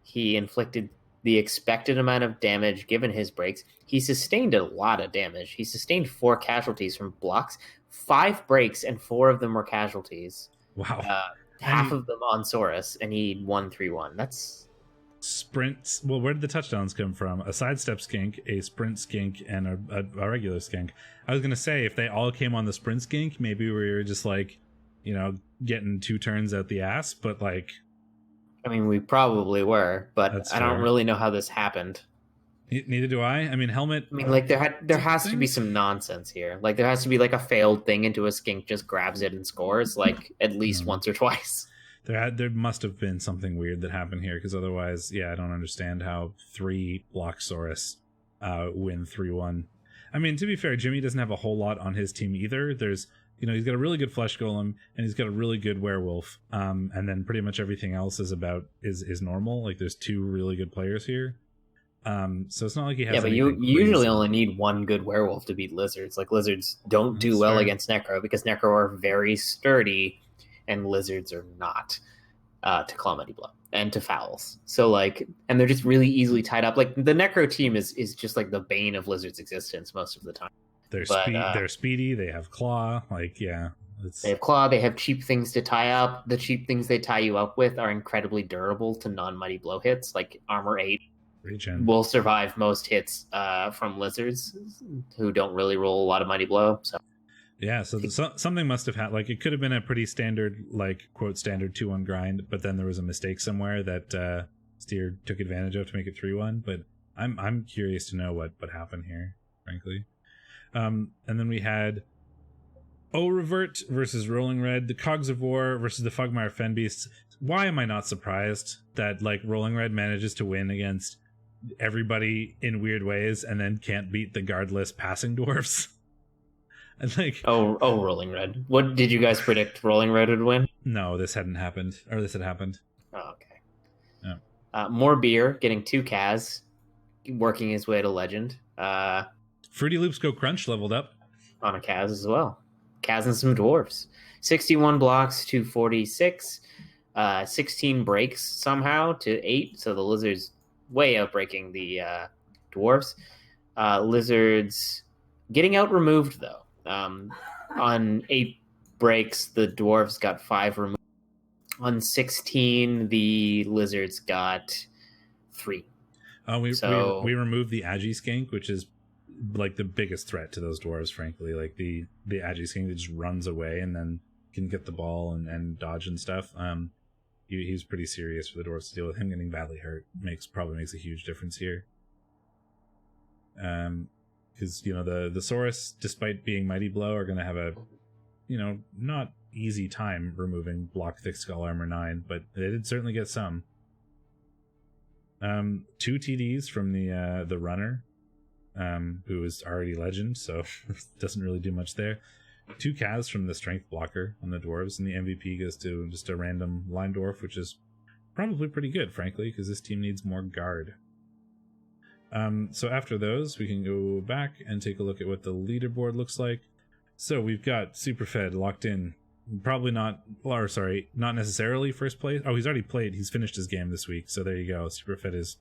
He inflicted the expected amount of damage given his breaks. He sustained a lot of damage. He sustained 4 casualties from blocks, 5 breaks, and 4 of them were casualties. Wow. Half of them on Saurus, and he won 3-1. That's sprints. Well, where did the touchdowns come from? A sidestep skink, a sprint skink, and a regular skink. I was gonna say, if they all came on the sprint skink, maybe we were just like, getting 2 turns out the ass. But like, I mean, we probably were, but I don't really know how this happened. Neither do I. I mean, helmet. I mean, like there has to be some nonsense here. Like there has to be like a failed thing into a skink just grabs it and scores like at least once or twice. There must have been something weird that happened here, because otherwise, I don't understand how 3 Blocksaurus win 3-1. I mean, to be fair, Jimmy doesn't have a whole lot on his team either. There's, he's got a really good Flesh Golem, and he's got a really good Werewolf, and then pretty much everything else is normal. Like there's 2 really good players here. So it's not like he has. Yeah, but you usually only need 1 good werewolf to beat lizards. Like lizards don't do well against Necro because Necro are very sturdy, and lizards are not to Calamity Blow and to fouls. So like, and they're just really easily tied up. Like the Necro team is just like the bane of lizards' existence most of the time. They're speedy. They have claw. Like they have claw. They have cheap things to tie up. The cheap things they tie you up with are incredibly durable to non-mighty blow hits, like armor 8. Regen will survive most hits from lizards who don't really roll a lot of mighty blow. So something must have had, like, it could have been a pretty standard, like, quote standard 2-1 grind, but then there was a mistake somewhere that Steer took advantage of to make it 3-1. But I'm curious to know what happened here, frankly. And then we had Revert versus Rolling Red, the Cogs of War versus the Fogmire Fenbeasts. Why am I not surprised that like Rolling Red manages to win against everybody in weird ways and then can't beat the guardless passing dwarfs? And like, Rolling Red. What did you guys predict Rolling Red would win? No, this hadn't happened, or this had happened. Oh, okay. Yeah. More beer, getting 2 Kaz, working his way to legend. Fruity Loops Go Crunch leveled up on a Kaz as well. Kaz and some dwarfs. 61 blocks to 46. 16 breaks somehow to 8. So the lizards way outbreaking the dwarves. Lizards getting out removed though. On 8 breaks, the dwarves got 5 removed. On 16, the lizards got 3. We removed the Agi Skink, which is like the biggest threat to those dwarves, frankly. Like the Agi Skink that just runs away and then can get the ball and dodge and stuff. He's pretty serious for the dwarves to deal with. Him getting badly hurt probably makes a huge difference here. Because the Saurus, despite being Mighty Blow, are going to have a not easy time removing Block Thick Skull Armor 9, but they did certainly get some. 2 TDs from the runner, who is already legend, so doesn't really do much there. 2 Kaz from the strength blocker on the dwarves, and the MVP goes to just a random line dwarf, which is probably pretty good, frankly, because this team needs more guard. So after those, we can go back and take a look at what the leaderboard looks like. So we've got Superfed locked in. Probably not necessarily first place. Oh, he's already played. He's finished his game this week, so there you go. Superfed is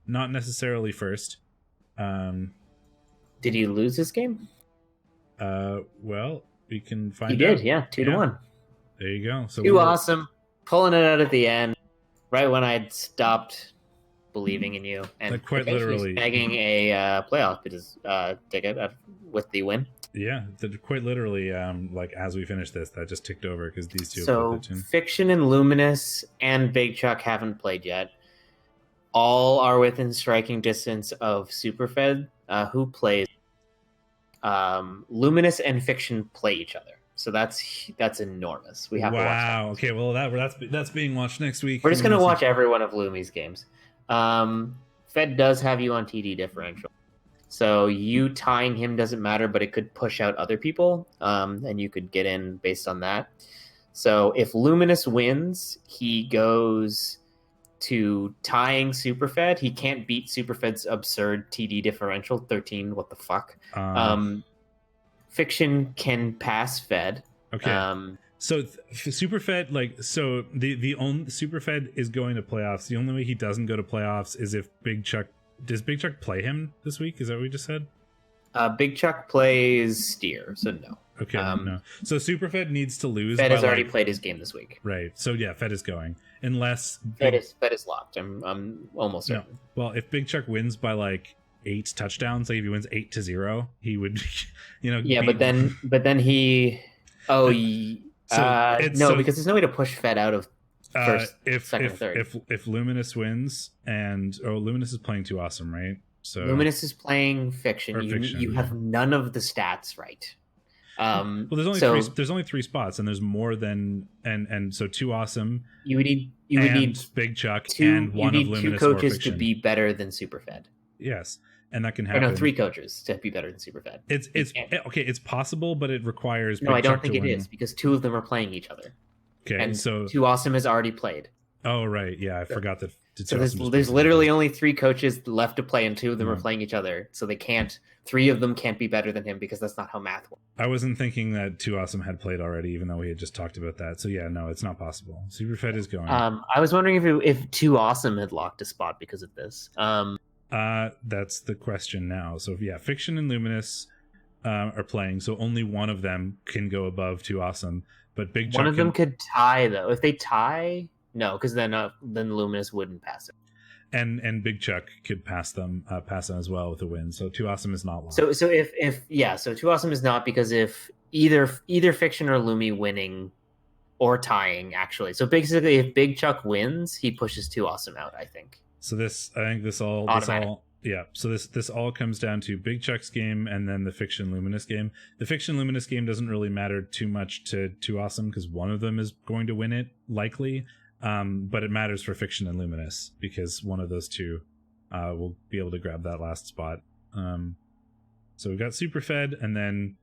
not necessarily first. Did he lose his game? Well, we can find out. He did, yeah. 2-1. There you go. So too awesome. Pulling it out at the end, right when I'd stopped believing in you, and quite literally bagging a playoff ticket with the win. Yeah, quite literally, like as we finish this, that just ticked over because these two. So Fiction and Luminous and Big Chuck haven't played yet. All are within striking distance of Superfed, who plays. Luminous and Fiction play each other, so that's enormous. We have to watch that. Okay, well that's being watched next week. We're just gonna watch every one of Lumi's games. Fed does have you on TD differential, so you tying him doesn't matter, but it could push out other people, and you could get in based on that. So if Luminous wins, he goes to tying Superfed. He can't beat Superfed's absurd TD differential 13. What the fuck? Fiction can pass Fed, Okay. So Superfed, like, so the only Superfed is going to playoffs. The only way he doesn't go to playoffs is if Big Chuck. Does Big Chuck play him this week? Is that what we just said? Big Chuck plays Steer, so no. Okay, no. So Superfed needs to lose. Fed has already played his game this week. Right. So yeah, Fed is going unless Fed is locked. I'm almost certain. No. Well, if Big Chuck wins by like 8 touchdowns, like if he wins 8-0, he would, Yeah, but then he. Oh, because there's no way to push Fed out of first, second, third. If Luminous wins Luminous is playing Too Awesome, right? So Luminous is playing Fiction. You have none of the stats right. Well, there's only 3 spots, and there's more than and so Too Awesome. You would need Big Chuck and one of Luminous 2 coaches to be better than Superfed. Yes, and that can happen. Or no, 3 coaches to be better than Superfed. It's okay. It's possible, but it requires. No, I don't think it is because 2 of them are playing each other. Okay, and so Too Awesome has already played. Oh right, yeah, I forgot that. So there's literally only 3 coaches left to play, and 2 of them are playing each other. So they can't. 3 of them can't be better than him because that's not how math works. I wasn't thinking that Too Awesome had played already, even though we had just talked about that. So yeah, no, it's not possible. Superfed is going. I was wondering if Too Awesome had locked a spot because of this. That's the question now. So yeah, Fiction and Luminous are playing, so only one of them can go above Too Awesome. But Big Chuck one of them could tie though. If they tie, no, because then Luminous wouldn't pass it. And Big Chuck could pass them as well with a win. So Too Awesome is not locked. So so Too Awesome is not, because if either Fiction or Lumi winning or tying, actually. So basically, if Big Chuck wins, he pushes Too Awesome out, I think. So this all So this all comes down to Big Chuck's game and then the Fiction Luminous game. The Fiction Luminous game doesn't really matter too much to Too Awesome because one of them is going to win it likely. But it matters for Fiction and Luminous because one of those 2 will be able to grab that last spot. So we've got Superfed and then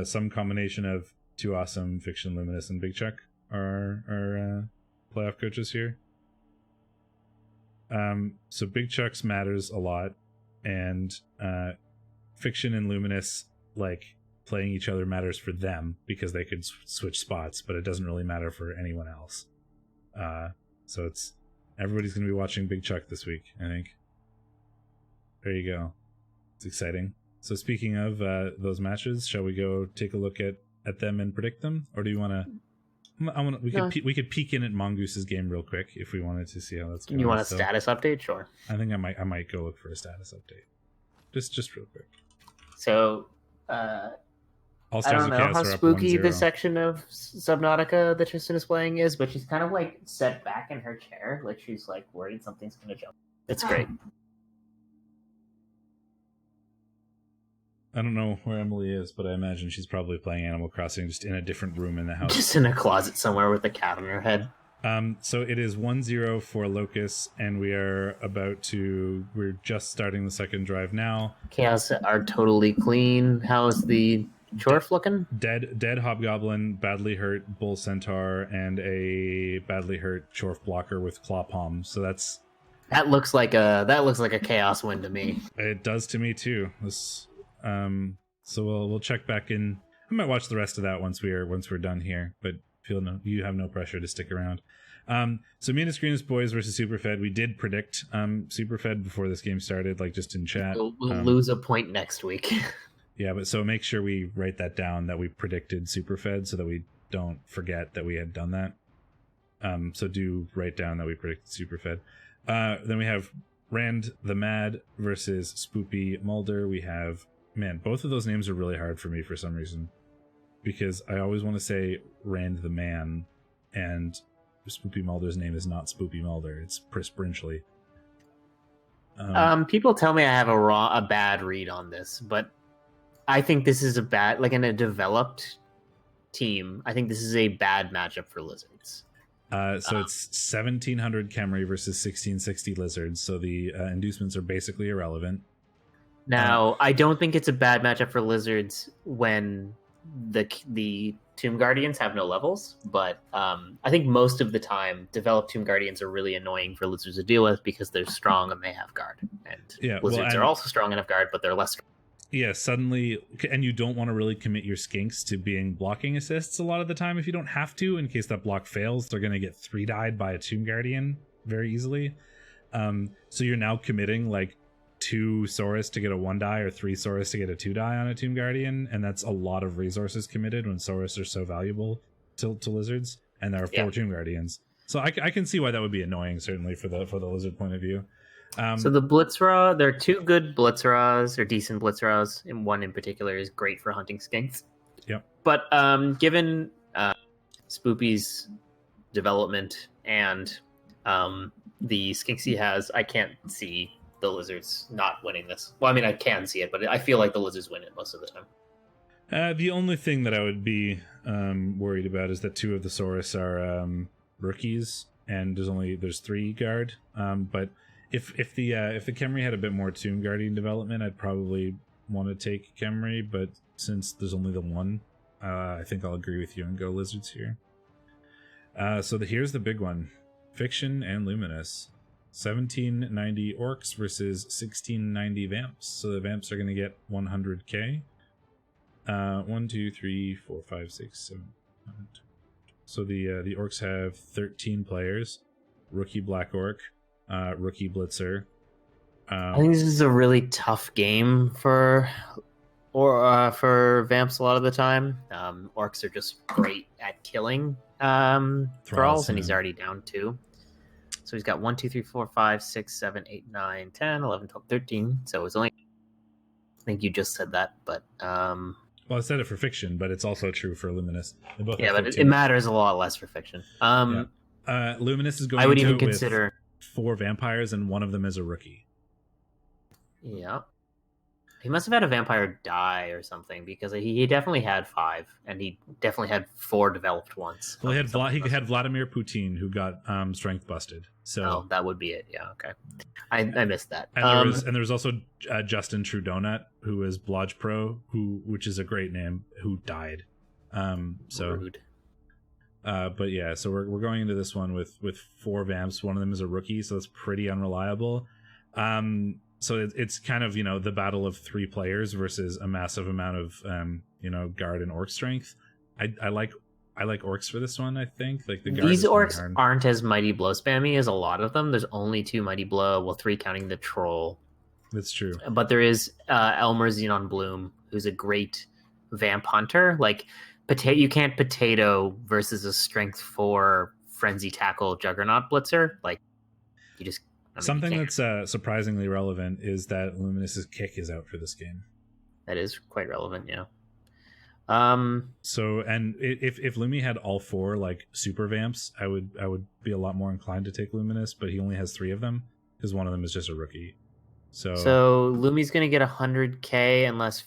some combination of Too Awesome, Fiction, Luminous, and Big Chuck are playoff coaches here. So Big Chuck's matters a lot, and Fiction and Luminous, like, playing each other matters for them because they could switch spots, but it doesn't really matter for anyone else. So everybody's going to be watching Big Chuck this week, I think. There you go. It's exciting. So speaking of those matches, shall we go take a look at them and predict them, or do you want to? We could peek in at Mongoose's game real quick if we wanted to see how that's going. You want a status update? Sure. I think I might go look for a status update. Just real quick. So, I don't know how spooky the section of Subnautica that Tristan is playing is, but she's kind of like set back in her chair, like she's like worried something's gonna jump. It's great. I don't know where Emily is, but I imagine she's probably playing Animal Crossing just in a different room in the house. Just in a closet somewhere with a cat on her head. So it is 1-0 for Locust, and we're just starting the second drive now. Chaos are totally clean. How is the Chorf looking? Dead Hobgoblin, badly hurt Bull Centaur, and a badly hurt Chorf blocker with Claw Palm. So that looks like a Chaos win to me. It does to me too. So we'll check back in. I might watch the rest of that once we're done here, but you have no pressure to stick around. So Meanest Greenest Boys versus Superfed. We did predict Superfed before this game started, like just in chat. We'll lose a point next week. Yeah, but so make sure we write that down that we predicted Superfed so that we don't forget that we had done that. So do write down that we predicted Superfed. Then we have Rand the Mad versus Spoopy Mulder. We have, man, both of those names are really hard for me for some reason, because I always want to say Rand the Man, and Spoopy Mulder's name is not Spoopy Mulder, it's Pris Brinchley. People tell me I have a bad read on this, but I think this is in a developed team, I think this is a bad matchup for Lizards. So it's 1700 KHemri versus 1660 Lizards, so the inducements are basically irrelevant. Now, I don't think it's a bad matchup for Lizards when the Tomb Guardians have no levels, but I think most of the time, developed Tomb Guardians are really annoying for Lizards to deal with because they're strong and they have guard. And Lizards are also strong and have guard, but they're less strong. yeah, suddenly, and you don't want to really commit your skinks to being blocking assists a lot of the time if you don't have to, in case that block fails. They're going to get 3-died by a Tomb Guardian very easily. So you're now committing like 2 Saurus to get a 1-die or 3 Saurus to get a 2-die on a Tomb Guardian, and that's a lot of resources committed when Saurus are so valuable to lizards, and there are 4 Tomb Guardians. So I can see why that would be annoying, certainly for the lizard point of view. So the Blitzra, there are 2 good Blitzras, or decent Blitzras, and one in particular is great for hunting skinks. Yep. But given Spoopy's development and the skinks he has, I can't see the lizards not winning this. Well, I mean, I can see it, but I feel like the lizards win it most of the time. The only thing that I would be worried about is that 2 of the Saurus are rookies, and there's 3 guard. But if the KHemri had a bit more Tomb Guardian development, I'd probably want to take KHemri. But since there's only the 1, I think I'll agree with you and go lizards here. So here's the big one: Fiction and Luminous. 1790 Orcs versus 1690 Vamps. So the Vamps are going to get 100k. 1, 2, 3, 4, 5, 6, 7, 8. So the Orcs have 13 players. Rookie Black Orc, rookie Blitzer. I think this is a really tough game for Vamps a lot of the time. Orcs are just great at killing thralls, and he's already down 2. So he's got 1, 2, 3, 4, 5, 6, 7, 8, 9, 10, 11, 12, 13. So it's only, I think you just said that, but well, I said it for Fiction, but it's also true for Luminous. But it matters a lot less for Fiction. Luminous is going. I would even consider 4 vampires, and one of them is a rookie. Yeah, he must have had a vampire die or something, because he definitely had 5, and he definitely had 4 developed once. Well, he had Vladimir Putin, who got strength busted. So that would be it. Yeah, okay. I missed that. And there was also Justin Trudonut, who is Blodge Pro, which is a great name, who died. Rude. But yeah, so we're going into this one with 4 Vamps. One of them is a rookie, so it's pretty unreliable. So it's kind of, the battle of 3 players versus a massive amount of guard and orc strength. I like Orcs for this one. I think like these Orcs aren't as mighty blow spammy as a lot of them. There's only 2 mighty blow, 3 counting the troll. That's true. But there is Elmer Xenon Bloom, who's a great vamp hunter. Like you can't potato versus a strength 4 frenzy tackle juggernaut blitzer. Like you just something that's surprisingly relevant is that Luminous's kick is out for this game. That is quite relevant, yeah. So, and if Lumi had all 4 like super vamps, I would be a lot more inclined to take Luminous, but he only has 3 of them because one of them is just a rookie. So Lumi's gonna get 100k unless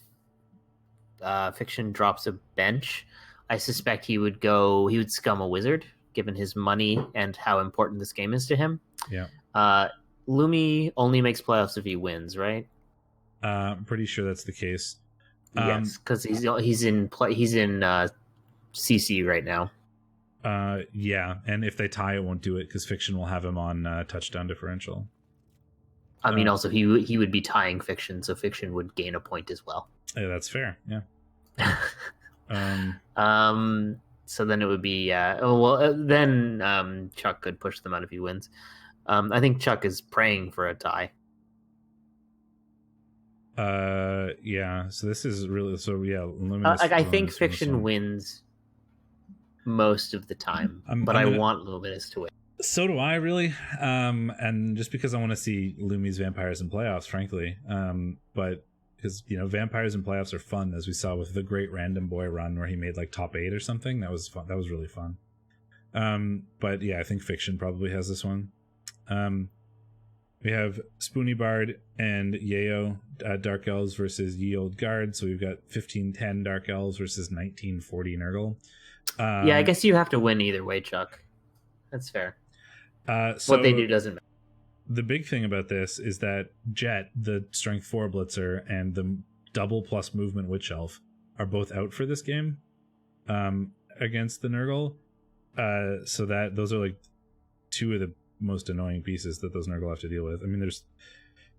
Fiction drops a bench. I suspect he would scum a wizard given his money and how important this game is to him. Yeah. Lumi only makes playoffs if he wins, right? I'm pretty sure that's the case. Yes, because he's in CC right now. Yeah, and if they tie, it won't do it because Fiction will have him on touchdown differential. I mean, also he would be tying Fiction, so Fiction would gain a point as well. Yeah, that's fair. Yeah. So then it would be then Chuck could push them out if he wins. I think Chuck is praying for a tie. Yeah, so this is really Luminous, I think Fiction wins most of the time, but I want Luminous to win. So do I, really. And just because I want to see Lumi's vampires in playoffs, frankly. But because vampires in playoffs are fun, as we saw with the great Random Boy run where he made like top 8 or something. That was fun. That was really fun. But yeah, I think Fiction probably has this one. We have Spoony Bard and Yayo Dark Elves versus Ye Old Guard. So we've got 1510 Dark Elves versus 1940 Nurgle. Yeah, I guess you have to win either way, Chuck. That's fair. So what they do doesn't matter. The big thing about this is that Jet, the Strength 4 Blitzer, and the double plus movement Witch Elf are both out for this game against the Nurgle. So that those are like 2 of the most annoying pieces that those Nurgle have to deal with. I mean, there's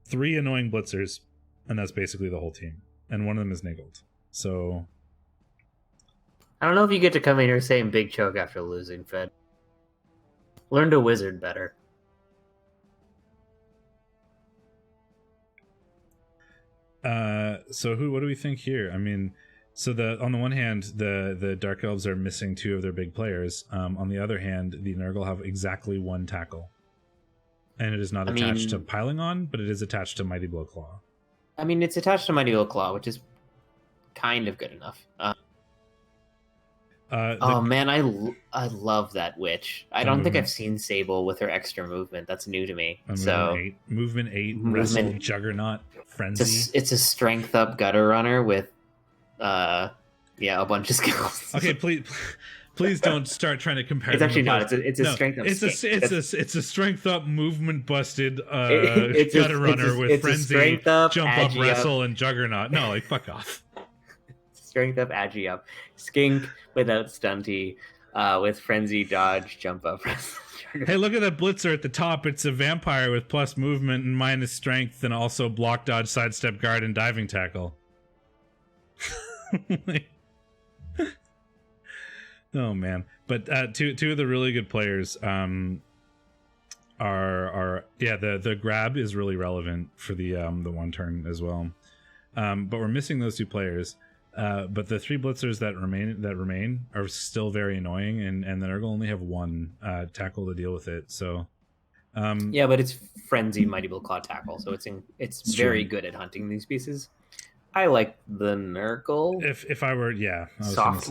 3 annoying blitzers, and that's basically the whole team. and one of them is Niggled. So I don't know if you get to come in here saying big choke after losing, Fed. Learn to wizard better. So what do we think here? I mean, so on the one hand, the Dark Elves are missing 2 of their big players. On the other hand, the Nurgle have exactly 1 tackle. And it is not attached to Piling On, but it is attached to Mighty Blow Claw. I mean, it's attached to Mighty Blow Claw, which is kind of good enough. Man, I love that witch. I don't think I've seen Sable with her extra movement. That's new to me. Movement 8, Wrestle, Juggernaut, Frenzy. It's a strength up gutter runner with a bunch of skills. Okay, please don't start trying to compare. It's actually not. It's a strength up. It's a strength up movement busted gutter runner with Frenzy, jump up, wrestle, and Juggernaut. No, like fuck off. Strength up, agi up, skink without stunty, with frenzy, dodge, jump up. Hey, look at that blitzer at the top. It's a vampire with plus movement and minus strength, and also block, dodge, sidestep, guard, and diving tackle. Oh man! But two of the really good players are the grab is really relevant for the 1 turn as well. But we're missing those 2 players. But the 3 blitzers that remain are still very annoying, and the Nurgle only have 1 tackle to deal with it. So, but it's Frenzy Mighty Blow Claw tackle, so it's very good at hunting these pieces. I like the Nurgle. If I were soft.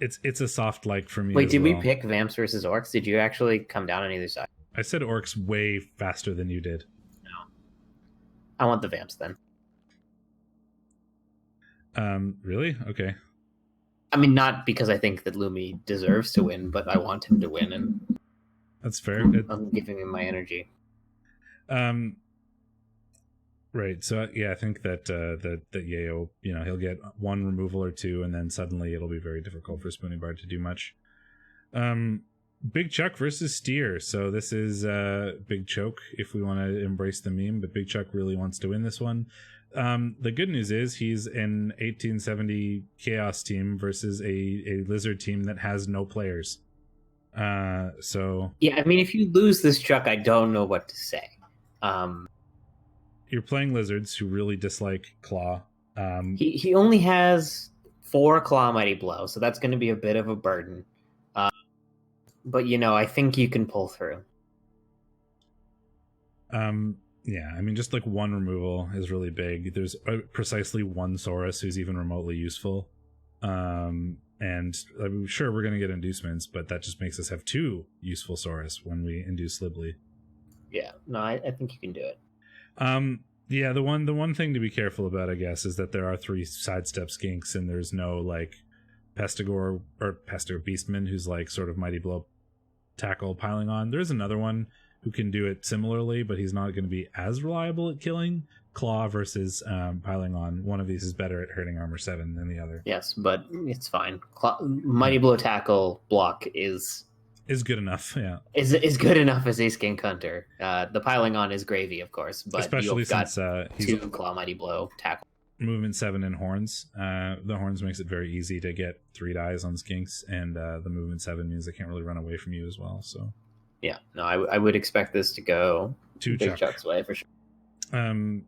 It's a soft like for me. Wait, did we pick Vamps versus Orcs? Did you actually come down on either side? I said Orcs way faster than you did. No, I want the Vamps then. Really? Okay. I mean, not because I think that Lumi deserves to win, but I want him to win, and that's fair. I'm giving him my energy. Right. So I think that Yayo, he'll get 1 removal or 2, and then suddenly it'll be very difficult for Spoonie Bard to do much. Big Chuck versus Steer. So this is Big Choke if we want to embrace the meme, but Big Chuck really wants to win this one. The good news is he's an 1870 Chaos team versus a Lizard team that has no players. So yeah, I mean, if you lose this Chuck, I don't know what to say. You're playing Lizards who really dislike Claw. He only has 4 Claw Mighty Blow, so that's going to be a bit of a burden. But I think you can pull through. Yeah, I mean, just like 1 removal is really big. There's precisely 1 Saurus who's even remotely useful. And I'm sure we're going to get inducements, but that just makes us have 2 useful Saurus when we induce Libly. Yeah, no, I think you can do it. Yeah, the one thing to be careful about, I guess, is that there are 3 sidestep skinks, and there's no like Pestigore or Beastman who's like sort of Mighty Blow tackle piling on. There's another one who can do it similarly, but he's not going to be as reliable at killing. Claw versus piling on. One of these is better at hurting armor 7 than the other. Yes, but it's fine. Mighty Blow tackle block is good enough. Yeah, is good enough as a skink hunter. The piling on is gravy, of course, but especially since he's 2 Claw Mighty Blow tackle. Movement 7 and horns. The horns makes it very easy to get 3 dies on skinks, and the movement 7 means they can't really run away from you as well. So yeah, no, I would expect this to go 2 Big Chuck's way for sure.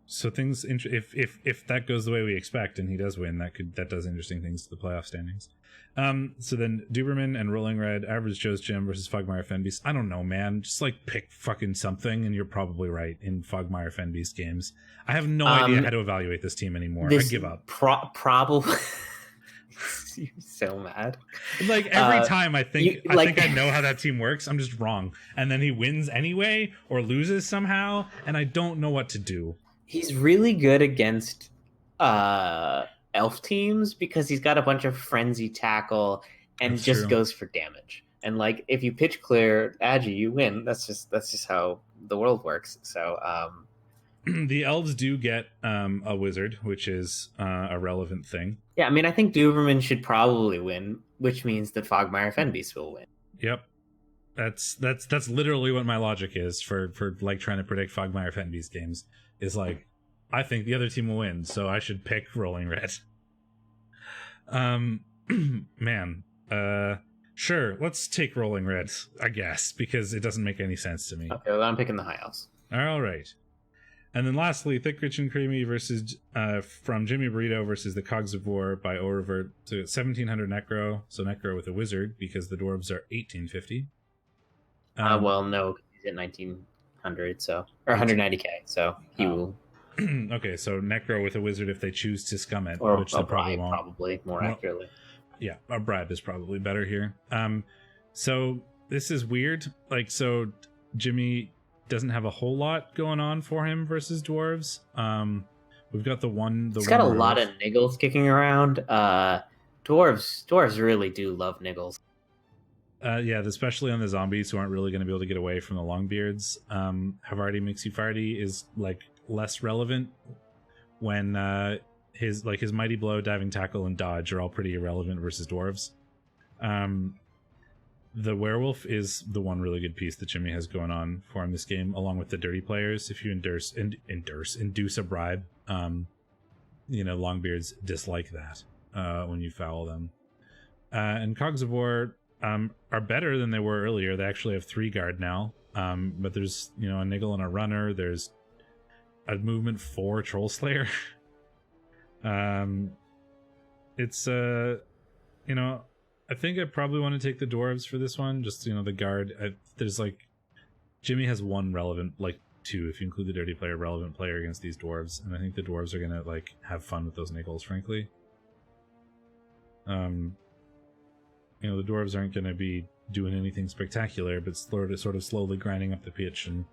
So things if that goes the way we expect and he does win, that does interesting things to the playoff standings. So then Duberman and Rolling Red, Average Joe's Gym versus Fogmire Fenbeast. I don't know, man. Just like pick fucking something, and you're probably right in Fogmire Fenbeast games. I have no idea how to evaluate this team anymore. I give up. Probably. You're so mad. Like every time I think I know how that team works, I'm just wrong. And then he wins anyway or loses somehow, and I don't know what to do. He's really good against elf teams because he's got a bunch of frenzy tackle and That's just true. Goes for damage. And like if you pitch clear Agi, you win. That's just how the world works. So the elves do get a wizard, which is a relevant thing. Yeah, I mean, I think Duberman should probably win, which means that Fogmire Fenbeast will win. Yep, that's literally what my logic is for like trying to predict Fogmire Fenbeast games. Is like I think the other team will win, so I should pick rolling red. Man, sure, let's take rolling red, I guess, because it doesn't make any sense to me. Okay, well, I'm picking the high house. All right. And then lastly, Thick, Rich, and Creamy versus from Jimmy Burrito versus the Cogs of War by Oververt to 1700 Necro. So Necro with a wizard because the dwarves are 1850. Well, no, he's at 1900, so or 190k, so he will. Okay, so Necro with a wizard if they choose to scum it, Or which a they probably bribe, won't. probably more accurately. Yeah, a bribe is probably better here. So this is weird. Like, so Jimmy doesn't have a whole lot going on for him versus dwarves. We've got the one. He's got a lot of niggles kicking around. Dwarves really do love niggles. Yeah, especially on the zombies who aren't really going to be able to get away from the longbeards. Havarti Mixie Farty is like less relevant when his mighty blow, diving tackle, and dodge are all pretty irrelevant versus dwarves. The werewolf is the one really good piece that Jimmy has going on for him this game, along with the dirty players. If you induce a bribe, longbeards dislike that when you foul them. And Cogs of War are better than they were earlier. They actually have 3 guard now, but there's a niggle and a runner. There's a movement 4 troll slayer. It's I think I probably want to take the dwarves for this one. Just the guard. There's Jimmy has 1 relevant, 2 if you include the dirty player, relevant player against these dwarves, and I think the dwarves are gonna have fun with those niggles. Frankly, the dwarves aren't gonna be doing anything spectacular, but sort of slowly grinding up the pitch and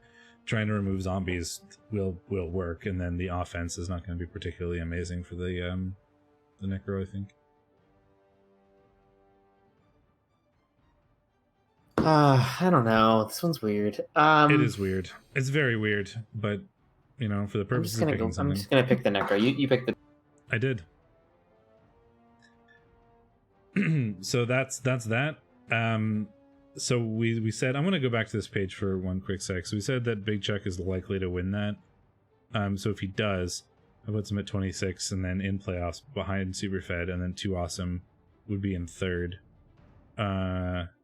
trying to remove zombies will work. And then the offense is not going to be particularly amazing for the Necro, I think. I don't know. This one's weird. It is weird. It's very weird, but for the purposes of picking something, I'm just gonna pick the Necro. You pick the. I did. So that's that. So we said, I'm going to go back to this page for one quick sec. So we said that Big Chuck is likely to win that. So if he does, I puts him at 26, and then in playoffs behind Superfed, and then Too Awesome would be in 3rd.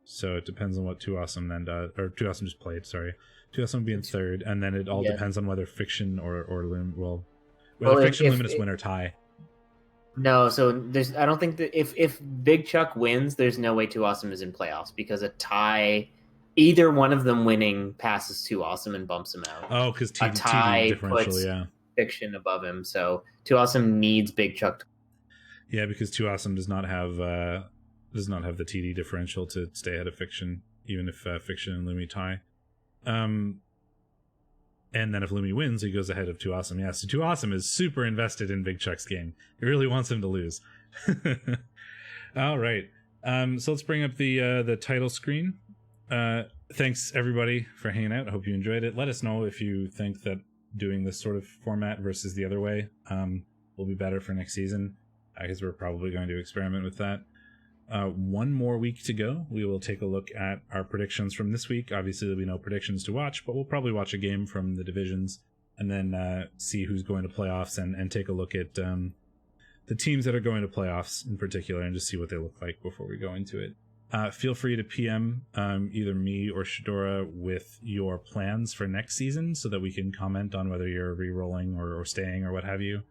So it depends on what Too Awesome then does, or Too Awesome just played. Sorry, Too Awesome would be in 3rd, and then it all depends on whether Fiction or Fiction, Luminous win or tie. No, so I don't think that if Big Chuck wins, there's no way Too Awesome is in playoffs, because a tie, either one of them winning passes Too Awesome and bumps him out. Oh, because a tie puts Fiction above him, so Too Awesome needs Big Chuck. Yeah, because Too Awesome does not have the TD differential to stay ahead of Fiction, even if Fiction and Lumi tie. And then if Lumi wins, he goes ahead of Too Awesome. Yeah, so Too Awesome is super invested in Big Chuck's game. He really wants him to lose. All right. So let's bring up the title screen. Thanks, everybody, for hanging out. I hope you enjoyed it. Let us know if you think that doing this sort of format versus the other way will be better for next season, because we're probably going to experiment with that. 1 more week to go. We will take a look at our predictions from this week. Obviously, there'll be no predictions to watch, but we'll probably watch a game from the divisions and then see who's going to playoffs and take a look at the teams that are going to playoffs in particular and just see what they look like before we go into it. Feel free to PM either me or Shadorra with your plans for next season so that we can comment on whether you're re-rolling or staying or what have you.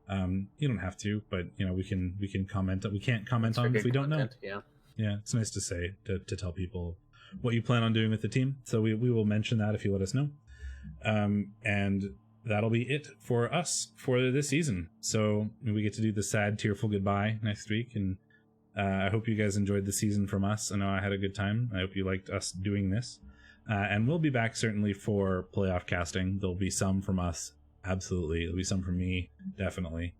You don't have to, but we can comment. We can't comment on if we don't know. Yeah, it's nice to say to tell people what you plan on doing with the team. So we will mention that if you let us know. And that'll be it for us for this season. So we get to do the sad, tearful goodbye next week, and I hope you guys enjoyed the season from us. I know I had a good time. I hope you liked us doing this. And we'll be back certainly for playoff casting. There'll be some from us. Absolutely. There'll be some from me. Definitely.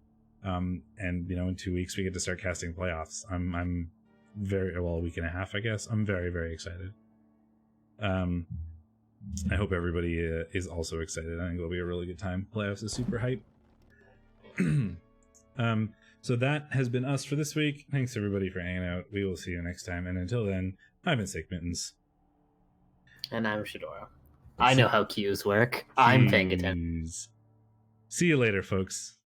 And in 2 weeks we get to start casting playoffs. I'm very, well, a week and a half, I guess. I'm very, very excited. I hope everybody is also excited. I think it'll be a really good time. Playoffs is super hype. So that has been us for this week. Thanks everybody for hanging out. We will see you next time. And until then, I've been Steakmittens. And I'm Shadorra. I know how cues work. I'm paying attention. See you later, folks.